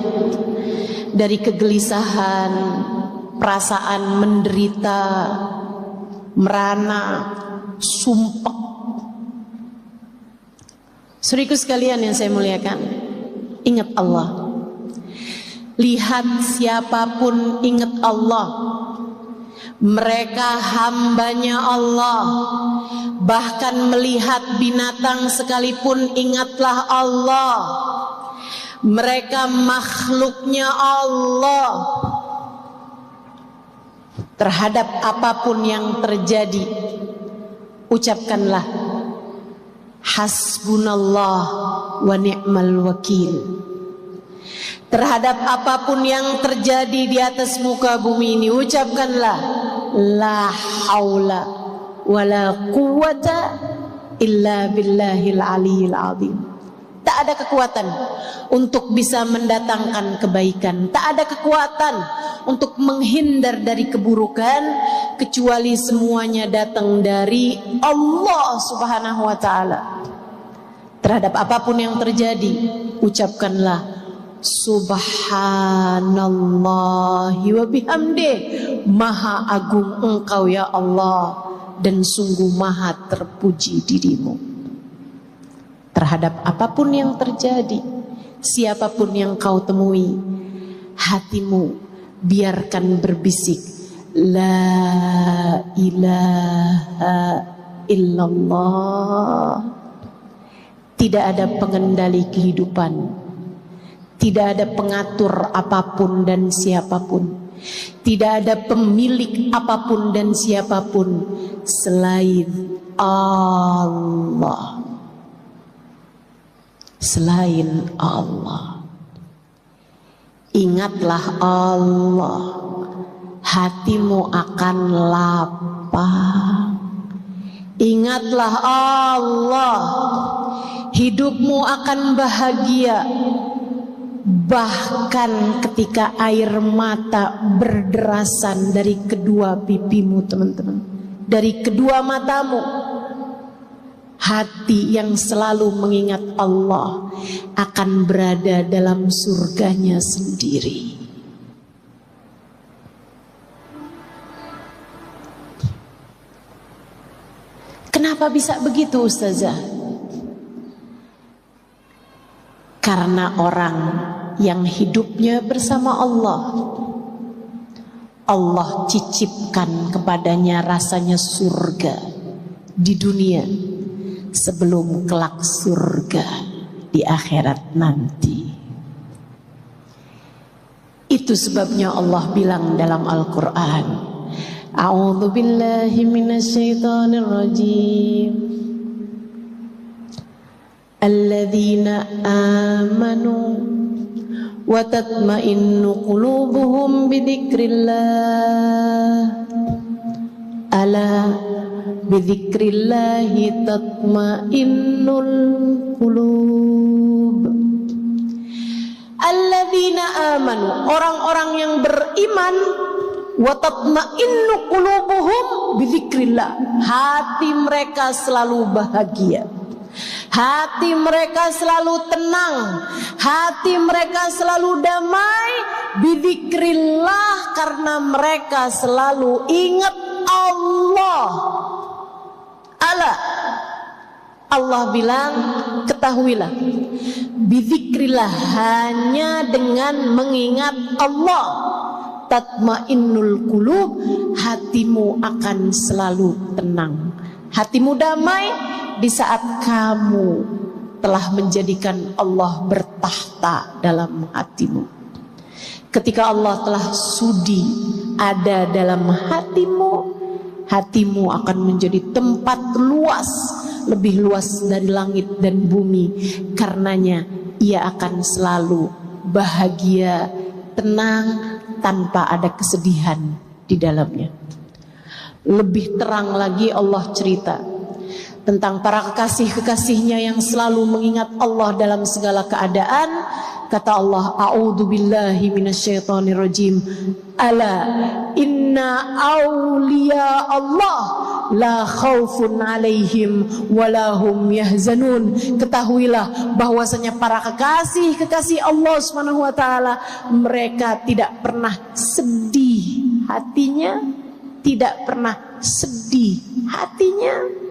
dari kegelisahan, perasaan menderita, merana, sumpah. Saudaraku sekalian yang saya muliakan, ingat Allah. Lihat siapapun ingat Allah. Mereka hambanya Allah. Bahkan melihat binatang sekalipun ingatlah Allah. Mereka makhluknya Allah. Terhadap apapun yang terjadi, ucapkanlah hasbunallah wa ni'mal wakil. Terhadap apapun yang terjadi di atas muka bumi ini, ucapkanlah la haula wa la quwata illa billahil aliyil azim. Tak ada kekuatan untuk bisa mendatangkan kebaikan. Tak ada kekuatan untuk menghindar dari keburukan, kecuali semuanya datang dari Allah Subhanahu wa ta'ala. Terhadap apapun yang terjadi, ucapkanlah Subhanallahi wa bihamdih. Maha agung Engkau ya Allah, dan sungguh maha terpuji dirimu. Terhadap apapun yang terjadi, siapapun yang kau temui, hatimu biarkan berbisik La ilaha illallah. Tidak ada pengendali kehidupan, tidak ada pengatur apapun dan siapapun, tidak ada pemilik apapun dan siapapun selain Allah. Selain Allah. Ingatlah Allah, hatimu akan lapang. Ingatlah Allah, hidupmu akan bahagia. Bahkan ketika air mata berderasan dari kedua pipimu, teman-teman, dari kedua matamu, hati yang selalu mengingat Allah akan berada dalam surganya sendiri. Kenapa bisa begitu, Ustazah? Karena orang yang hidupnya bersama Allah, Allah cicipkan kepadanya rasanya surga di dunia sebelum kelak surga di akhirat nanti. Itu sebabnya Allah bilang dalam Al-Quran, A'udzu billahi minasyaitonir rajim. Alladzina amanu wa tatma'innu qulubuhum bidzikrillah. Ala bidzikrillahi tatma'innul qulub. Alladzina amanu, orang-orang yang beriman, wa tatma'innu qulubuhum bidzikrillah, hati mereka selalu bahagia, hati mereka selalu tenang, hati mereka selalu damai, bidzikrillah, karena mereka selalu ingat Allah. Ala, Allah bilang, ketahuilah, bidzikrillah, hanya dengan mengingat Allah, tatmainnul qulub, hatimu akan selalu tenang, hatimu damai di saat kamu telah menjadikan Allah bertahta dalam hatimu. Ketika Allah telah sudi ada dalam hatimu, hatimu akan menjadi tempat luas, lebih luas dari langit dan bumi. Karenanya ia akan selalu bahagia, tenang, tanpa ada kesedihan di dalamnya. Lebih terang lagi Allah cerita tentang para kekasih-kekasihnya yang selalu mengingat Allah dalam segala keadaan. Kata Allah, A'udzu billahi minasyaitonir rajim. Ala inna awliya Allah la khaufun alaihim walahum yahzanun. Ketahuilah bahwasanya para kekasih-kekasih Allah Subhanahu wa taala, mereka tidak pernah sedih hatinya, tidak pernah sedih hatinya,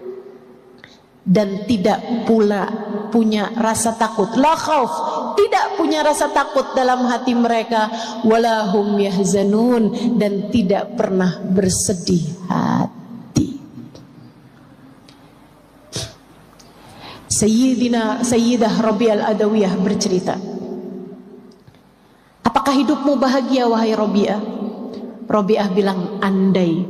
dan tidak pula punya rasa takut. La khauf, tidak punya rasa takut dalam hati mereka. Walahum yahzanun, dan tidak pernah bersedih hati. Sayyidah Rabi'ah Al-Adawiyah bercerita, apakah hidupmu bahagia wahai Rabi'ah? Rabi'ah bilang, andai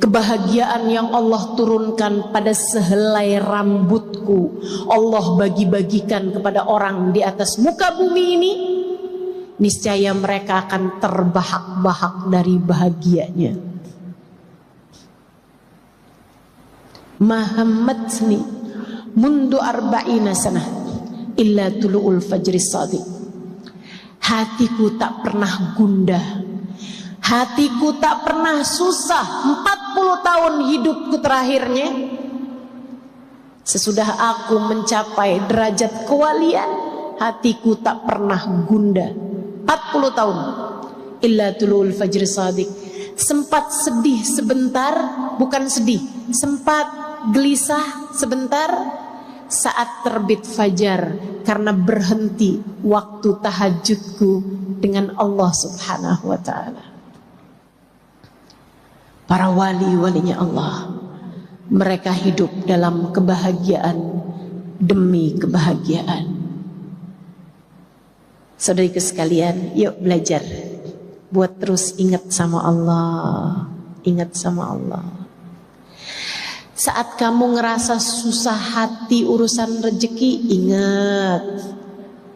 kebahagiaan yang Allah turunkan pada sehelai rambutku Allah bagi-bagikan kepada orang di atas muka bumi ini, niscaya mereka akan terbahak-bahak dari bahagianya. Mahammatni mundu arba'ina sanah illa tulu'ul fajris shadiq. Hatiku tak pernah gundah, hatiku tak pernah susah 40 tahun hidupku terakhirnya. Sesudah aku mencapai derajat kewalian, hatiku tak pernah gundah 40 tahun. Illa tulu'ul fajris shadiq. Sempat sedih sebentar, bukan sedih, sempat gelisah sebentar saat terbit fajar, karena berhenti waktu tahajudku dengan Allah Subhanahu wa ta'ala. Para wali-walinya Allah, mereka hidup dalam kebahagiaan demi kebahagiaan. Saudariku sekalian, yuk belajar buat terus ingat sama Allah, ingat sama Allah. Saat kamu ngerasa susah hati urusan rezeki, ingat,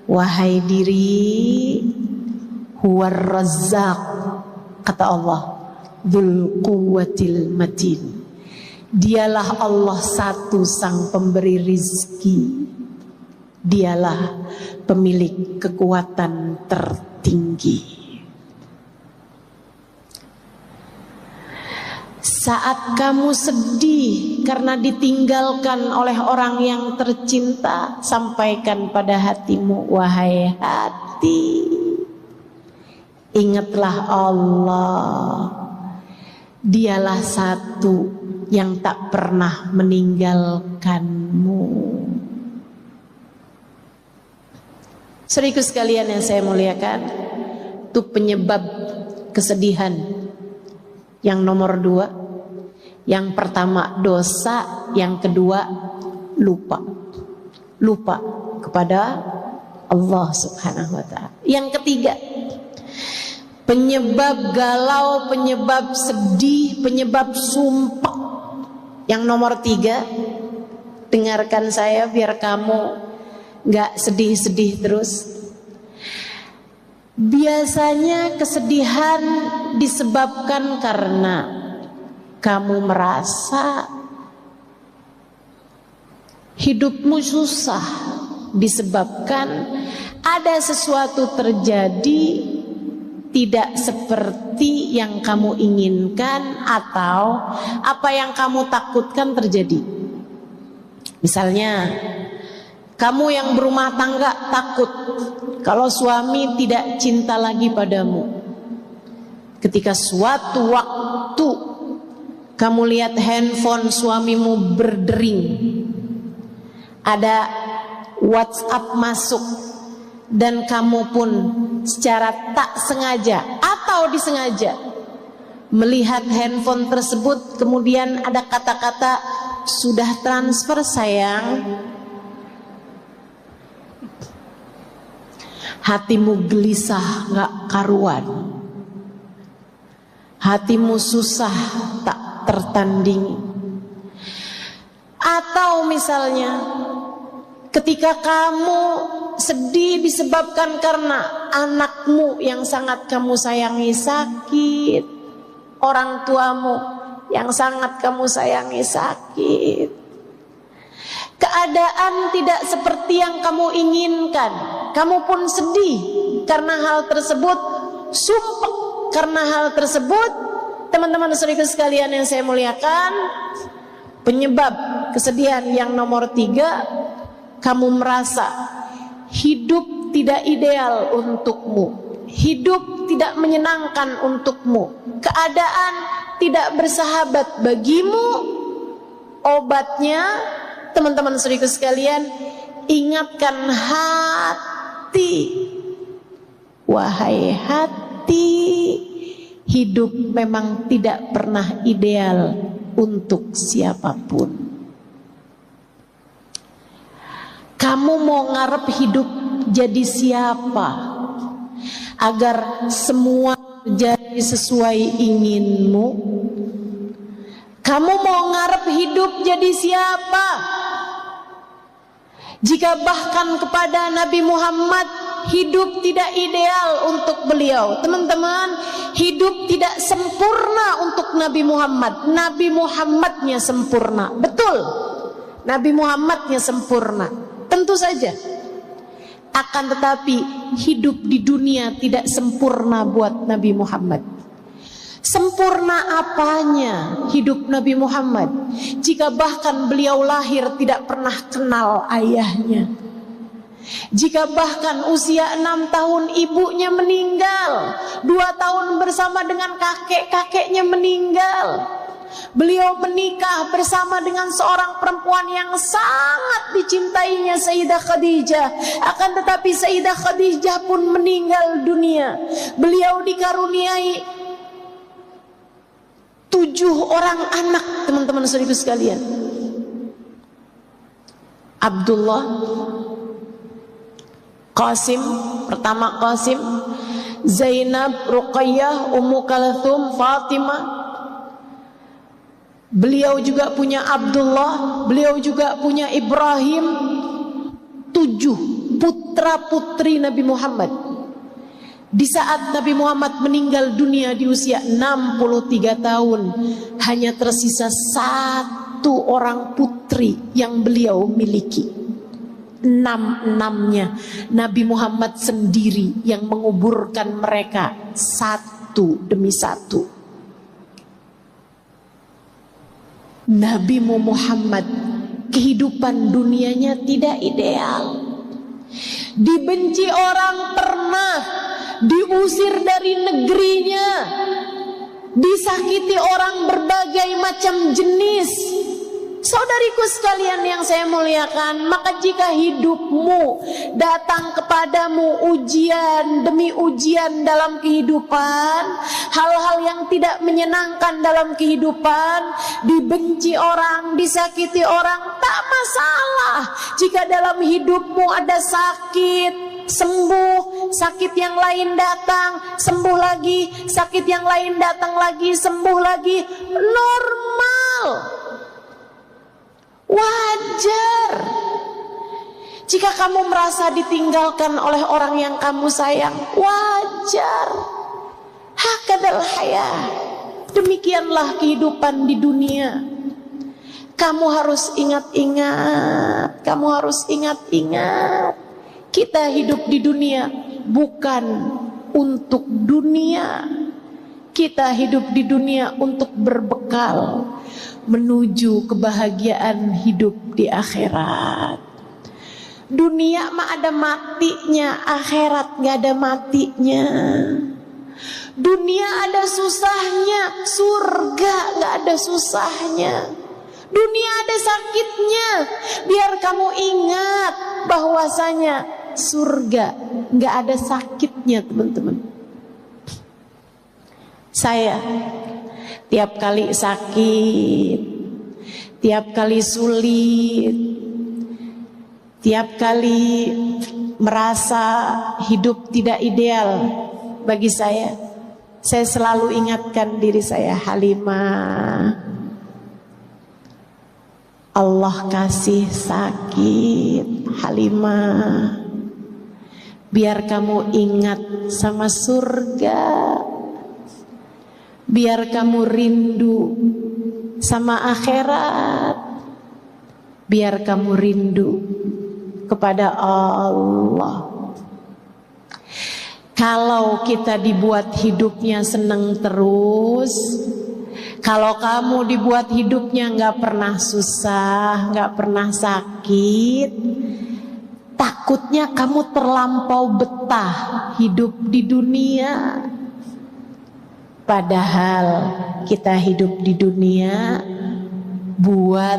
wahai diri, huwar razzaq, kata Allah, dzul quwwatil matin. Dialah Allah satu sang pemberi rizki, dialah pemilik kekuatan tertinggi. Saat kamu sedih karena ditinggalkan oleh orang yang tercinta, sampaikan pada hatimu, wahai hati, ingatlah Allah, dialah satu yang tak pernah meninggalkanmu. Saudaraku sekalian yang saya muliakan, itu penyebab kesedihan yang nomor 2. Yang pertama dosa, yang kedua lupa. Lupa kepada Allah Subhanahu wa ta'ala. Yang ketiga, penyebab galau, penyebab sedih, penyebab sumpah. Yang nomor 3, dengarkan saya biar kamu gak sedih-sedih terus. Biasanya kesedihan disebabkan karena kamu merasa hidupmu susah, disebabkan ada sesuatu terjadi tidak seperti yang kamu inginkan atau apa yang kamu takutkan terjadi. Misalnya, kamu yang berumah tangga takut kalau suami tidak cinta lagi padamu. Ketika suatu waktu kamu lihat handphone suamimu berdering, ada WhatsApp masuk, dan kamu pun secara tak sengaja atau disengaja melihat handphone tersebut, kemudian ada kata-kata, sudah transfer sayang. Hatimu gelisah gak karuan, hatimu susah tak tertandingi. Atau misalnya ketika kamu sedih disebabkan karena anakmu yang sangat kamu sayangi sakit, orang tuamu yang sangat kamu sayangi sakit, keadaan tidak seperti yang kamu inginkan, kamu pun sedih karena hal tersebut, sumpah karena hal tersebut. Teman-teman saudara sekalian yang saya muliakan, penyebab kesedihan yang nomor 3, kamu merasa hidup tidak ideal untukmu, hidup tidak menyenangkan untukmu, keadaan tidak bersahabat bagimu. Obatnya, teman-teman saudara sekalian, ingatkan hati, wahai hati, hidup memang tidak pernah ideal untuk siapapun. Kamu mau ngarep hidup jadi siapa agar semua jadi sesuai inginmu? Kamu mau ngarep hidup jadi siapa jika bahkan kepada Nabi Muhammad hidup tidak ideal untuk beliau? Teman-teman, hidup tidak sempurna untuk Nabi Muhammad. Nabi Muhammadnya sempurna, betul, Nabi Muhammadnya sempurna, tentu saja. Akan tetapi hidup di dunia tidak sempurna buat Nabi Muhammad. Sempurna apanya hidup Nabi Muhammad jika bahkan beliau lahir tidak pernah kenal ayahnya? Jika bahkan usia 6 tahun ibunya meninggal, 2 tahun bersama dengan kakek-kakeknya meninggal. Beliau menikah bersama dengan seorang perempuan yang sangat dicintainya, Sayyidah Khadijah. Akan tetapi Sayyidah Khadijah pun meninggal dunia. Beliau dikaruniai 7 orang anak, teman-teman saudaraku sekalian. Abdullah, Qasim, pertama Qasim, Zainab, Ruqayyah, Ummu Kalthum, Fatimah. Beliau juga punya Abdullah, beliau juga punya Ibrahim. 7 putra putri Nabi Muhammad. Di saat Nabi Muhammad meninggal dunia di usia 63 tahun, hanya tersisa 1 orang putri yang beliau miliki. 6-6-nya Nabi Muhammad sendiri yang menguburkan mereka satu demi satu. Nabi Muhammad kehidupan dunianya tidak ideal. Dibenci orang pernah, diusir dari negerinya, disakiti orang berbagai macam jenis. Saudariku sekalian yang saya muliakan, maka jika hidupmu datang kepadamu ujian demi ujian dalam kehidupan, hal-hal yang tidak menyenangkan dalam kehidupan, dibenci orang, disakiti orang, tak masalah. Jika dalam hidupmu ada sakit, sembuh, sakit yang lain datang, sembuh lagi, sakit yang lain datang lagi, sembuh lagi, normal. Wajar. Jika kamu merasa ditinggalkan oleh orang yang kamu sayang, wajar. Hakadal hayat. Demikianlah kehidupan di dunia. Kamu harus ingat-ingat, kamu harus ingat-ingat. Kita hidup di dunia bukan untuk dunia. Kita hidup di dunia untuk berbekal menuju kebahagiaan hidup di akhirat. Dunia mah ada matinya, akhirat gak ada matinya. Dunia ada susahnya, surga gak ada susahnya. Dunia ada sakitnya, biar kamu ingat bahwasanya surga gak ada sakitnya, teman-teman. Saya tiap kali sakit, tiap kali sulit, tiap kali merasa hidup tidak ideal bagi saya selalu ingatkan diri saya, Halimah, Allah kasih sakit, Halimah, biar kamu ingat sama surga, biar kamu rindu sama akhirat, biar kamu rindu kepada Allah. Kalau kita dibuat hidupnya senang terus, kalau kamu dibuat hidupnya gak pernah susah, gak pernah sakit, takutnya kamu terlampau betah hidup di dunia. Padahal kita hidup di dunia buat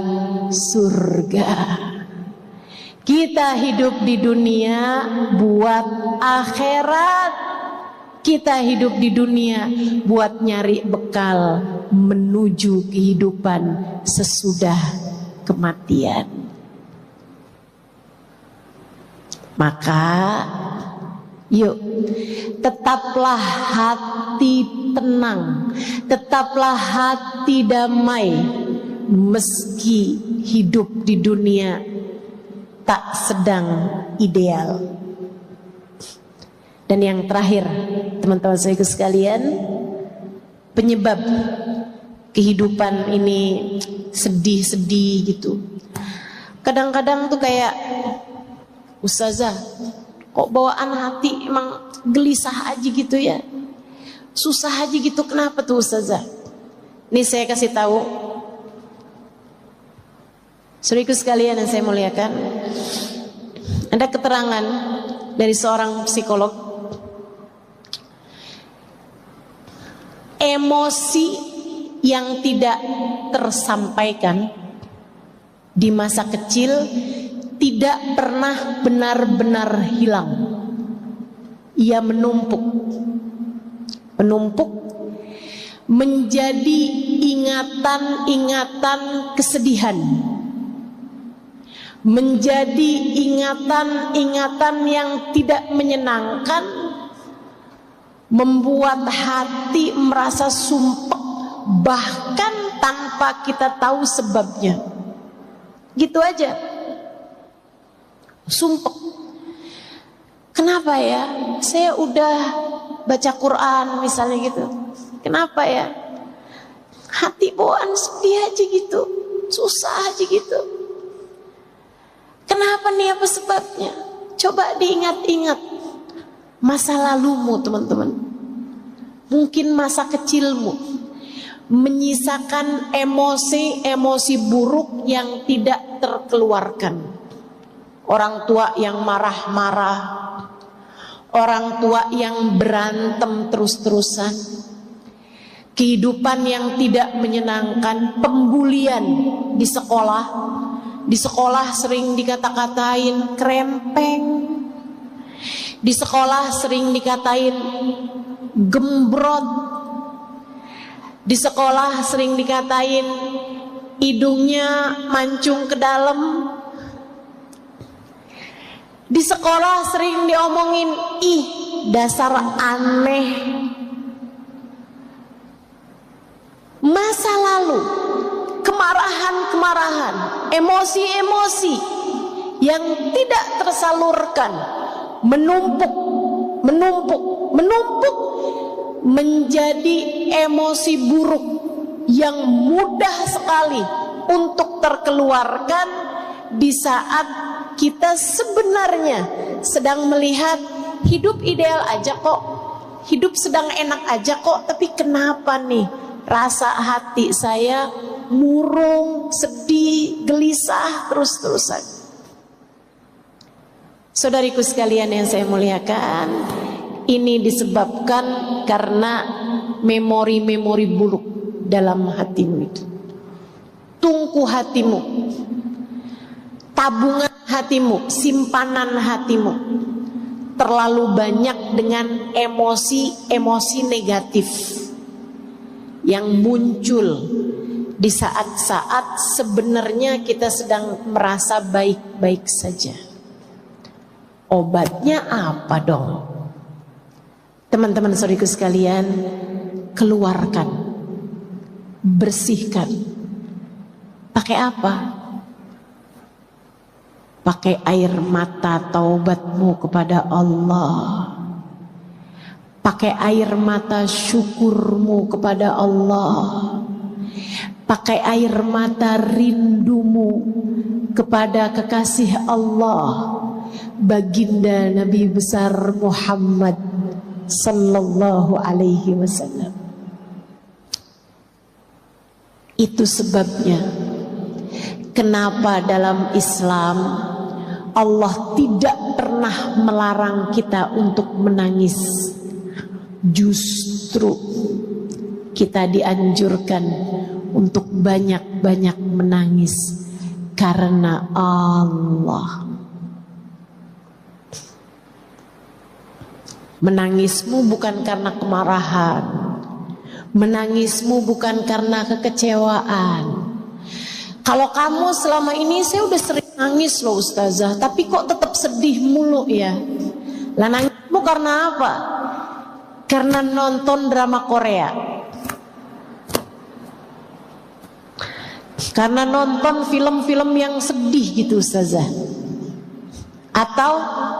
surga. Kita hidup di dunia buat akhirat. Kita hidup di dunia buat nyari bekal menuju kehidupan sesudah kematian. Maka yuk, tetaplah hati tenang, tetaplah hati damai, meski hidup di dunia tak sedang ideal. Dan yang terakhir, teman-teman saya sekalian, penyebab kehidupan ini sedih-sedih gitu. Kadang-kadang tuh kayak, Ustazah, Kok bawaan hati emang gelisah aja gitu ya, susah aja gitu. Kenapa tuh Ustazah? Nih saya kasih tahu, saudaraku sekalian yang saya muliakan, ada keterangan dari seorang psikolog. Emosi yang tidak tersampaikan di masa kecil tidak pernah benar-benar hilang. Ia menumpuk menjadi ingatan-ingatan kesedihan, menjadi ingatan-ingatan yang tidak menyenangkan, membuat hati merasa sumpek bahkan tanpa kita tahu sebabnya. Gitu aja, sumpek. Kenapa ya? Saya udah baca Quran misalnya gitu, kenapa ya? Hati bawaan sedih aja gitu, susah aja gitu. Kenapa nih, apa sebabnya? Coba diingat-ingat masa lalumu teman-teman. Mungkin masa kecilmu menyisakan emosi-emosi buruk yang tidak terkeluarkan. Orang tua yang marah-marah, orang tua yang berantem terus-terusan, kehidupan yang tidak menyenangkan, pembulian di sekolah. Di sekolah sering dikata-katain krempeng, di sekolah sering dikatain gembrot, di sekolah sering dikatain hidungnya mancung ke dalam, di sekolah sering diomongin, ih dasar aneh. Masa lalu, kemarahan-kemarahan, emosi-emosi yang tidak tersalurkan menumpuk menjadi emosi buruk yang mudah sekali untuk terkeluarkan di saat kita sebenarnya sedang melihat hidup ideal aja kok, hidup sedang enak aja kok, tapi kenapa nih rasa hati saya murung, sedih, gelisah terus-terusan. Saudariku sekalian yang saya muliakan, ini disebabkan karena memori-memori buruk dalam hatimu itu. Tungku hatimu, tabungan hatimu, simpanan hatimu terlalu banyak dengan emosi-emosi negatif yang muncul di saat-saat sebenarnya kita sedang merasa baik-baik saja. Obatnya apa dong? Teman-teman saudaraku sekalian, keluarkan, bersihkan. Pakai apa? Pakai air mata taubatmu kepada Allah. Pakai air mata syukurmu kepada Allah. Pakai air mata rindumu kepada kekasih Allah, baginda Nabi besar Muhammad sallallahu alaihi wasallam. Itu sebabnya kenapa dalam Islam Allah tidak pernah melarang kita untuk menangis. Justru kita dianjurkan untuk banyak-banyak menangis karena Allah. Menangismu bukan karena kemarahan, menangismu bukan karena kekecewaan. Kalau kamu selama ini, saya udah sering nangis loh Ustazah, tapi kok tetap sedih mulu ya. Lah nangismu karena apa? Karena nonton drama Korea, karena nonton film-film yang sedih gitu Ustazah. Atau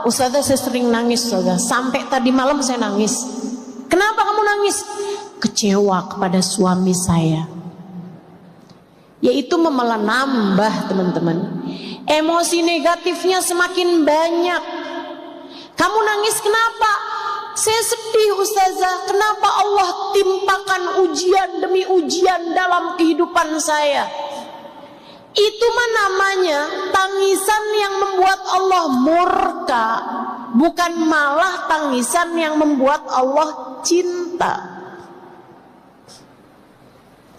Ustazah saya sering nangis Ustazah, sampai tadi malam saya nangis. Kenapa kamu nangis? Kecewa kepada suami saya. Yaitu malah nambah teman-teman. Emosi negatifnya semakin banyak. Kamu nangis kenapa? Saya sedih Ustazah, kenapa Allah timpakan ujian demi ujian dalam kehidupan saya? Itu mah namanya tangisan yang membuat Allah murka, bukan malah tangisan yang membuat Allah cinta.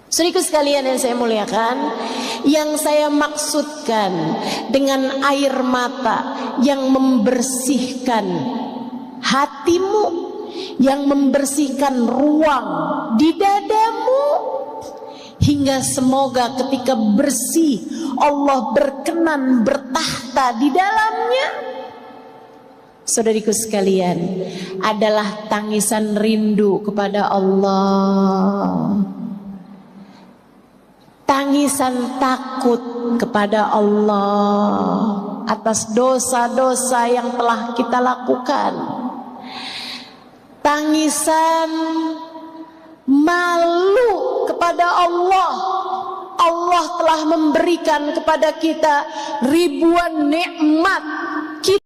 Saudaraku sekalian yang saya muliakan, yang saya maksudkan dengan air mata yang membersihkan hatimu, yang membersihkan ruang di dadamu, hingga semoga ketika bersih Allah berkenan bertahta di dalamnya. Saudariku sekalian, adalah tangisan rindu kepada Allah, tangisan takut kepada Allah atas dosa-dosa yang telah kita lakukan, tangisan malu kepada Allah. Allah telah memberikan kepada kita ribuan nikmat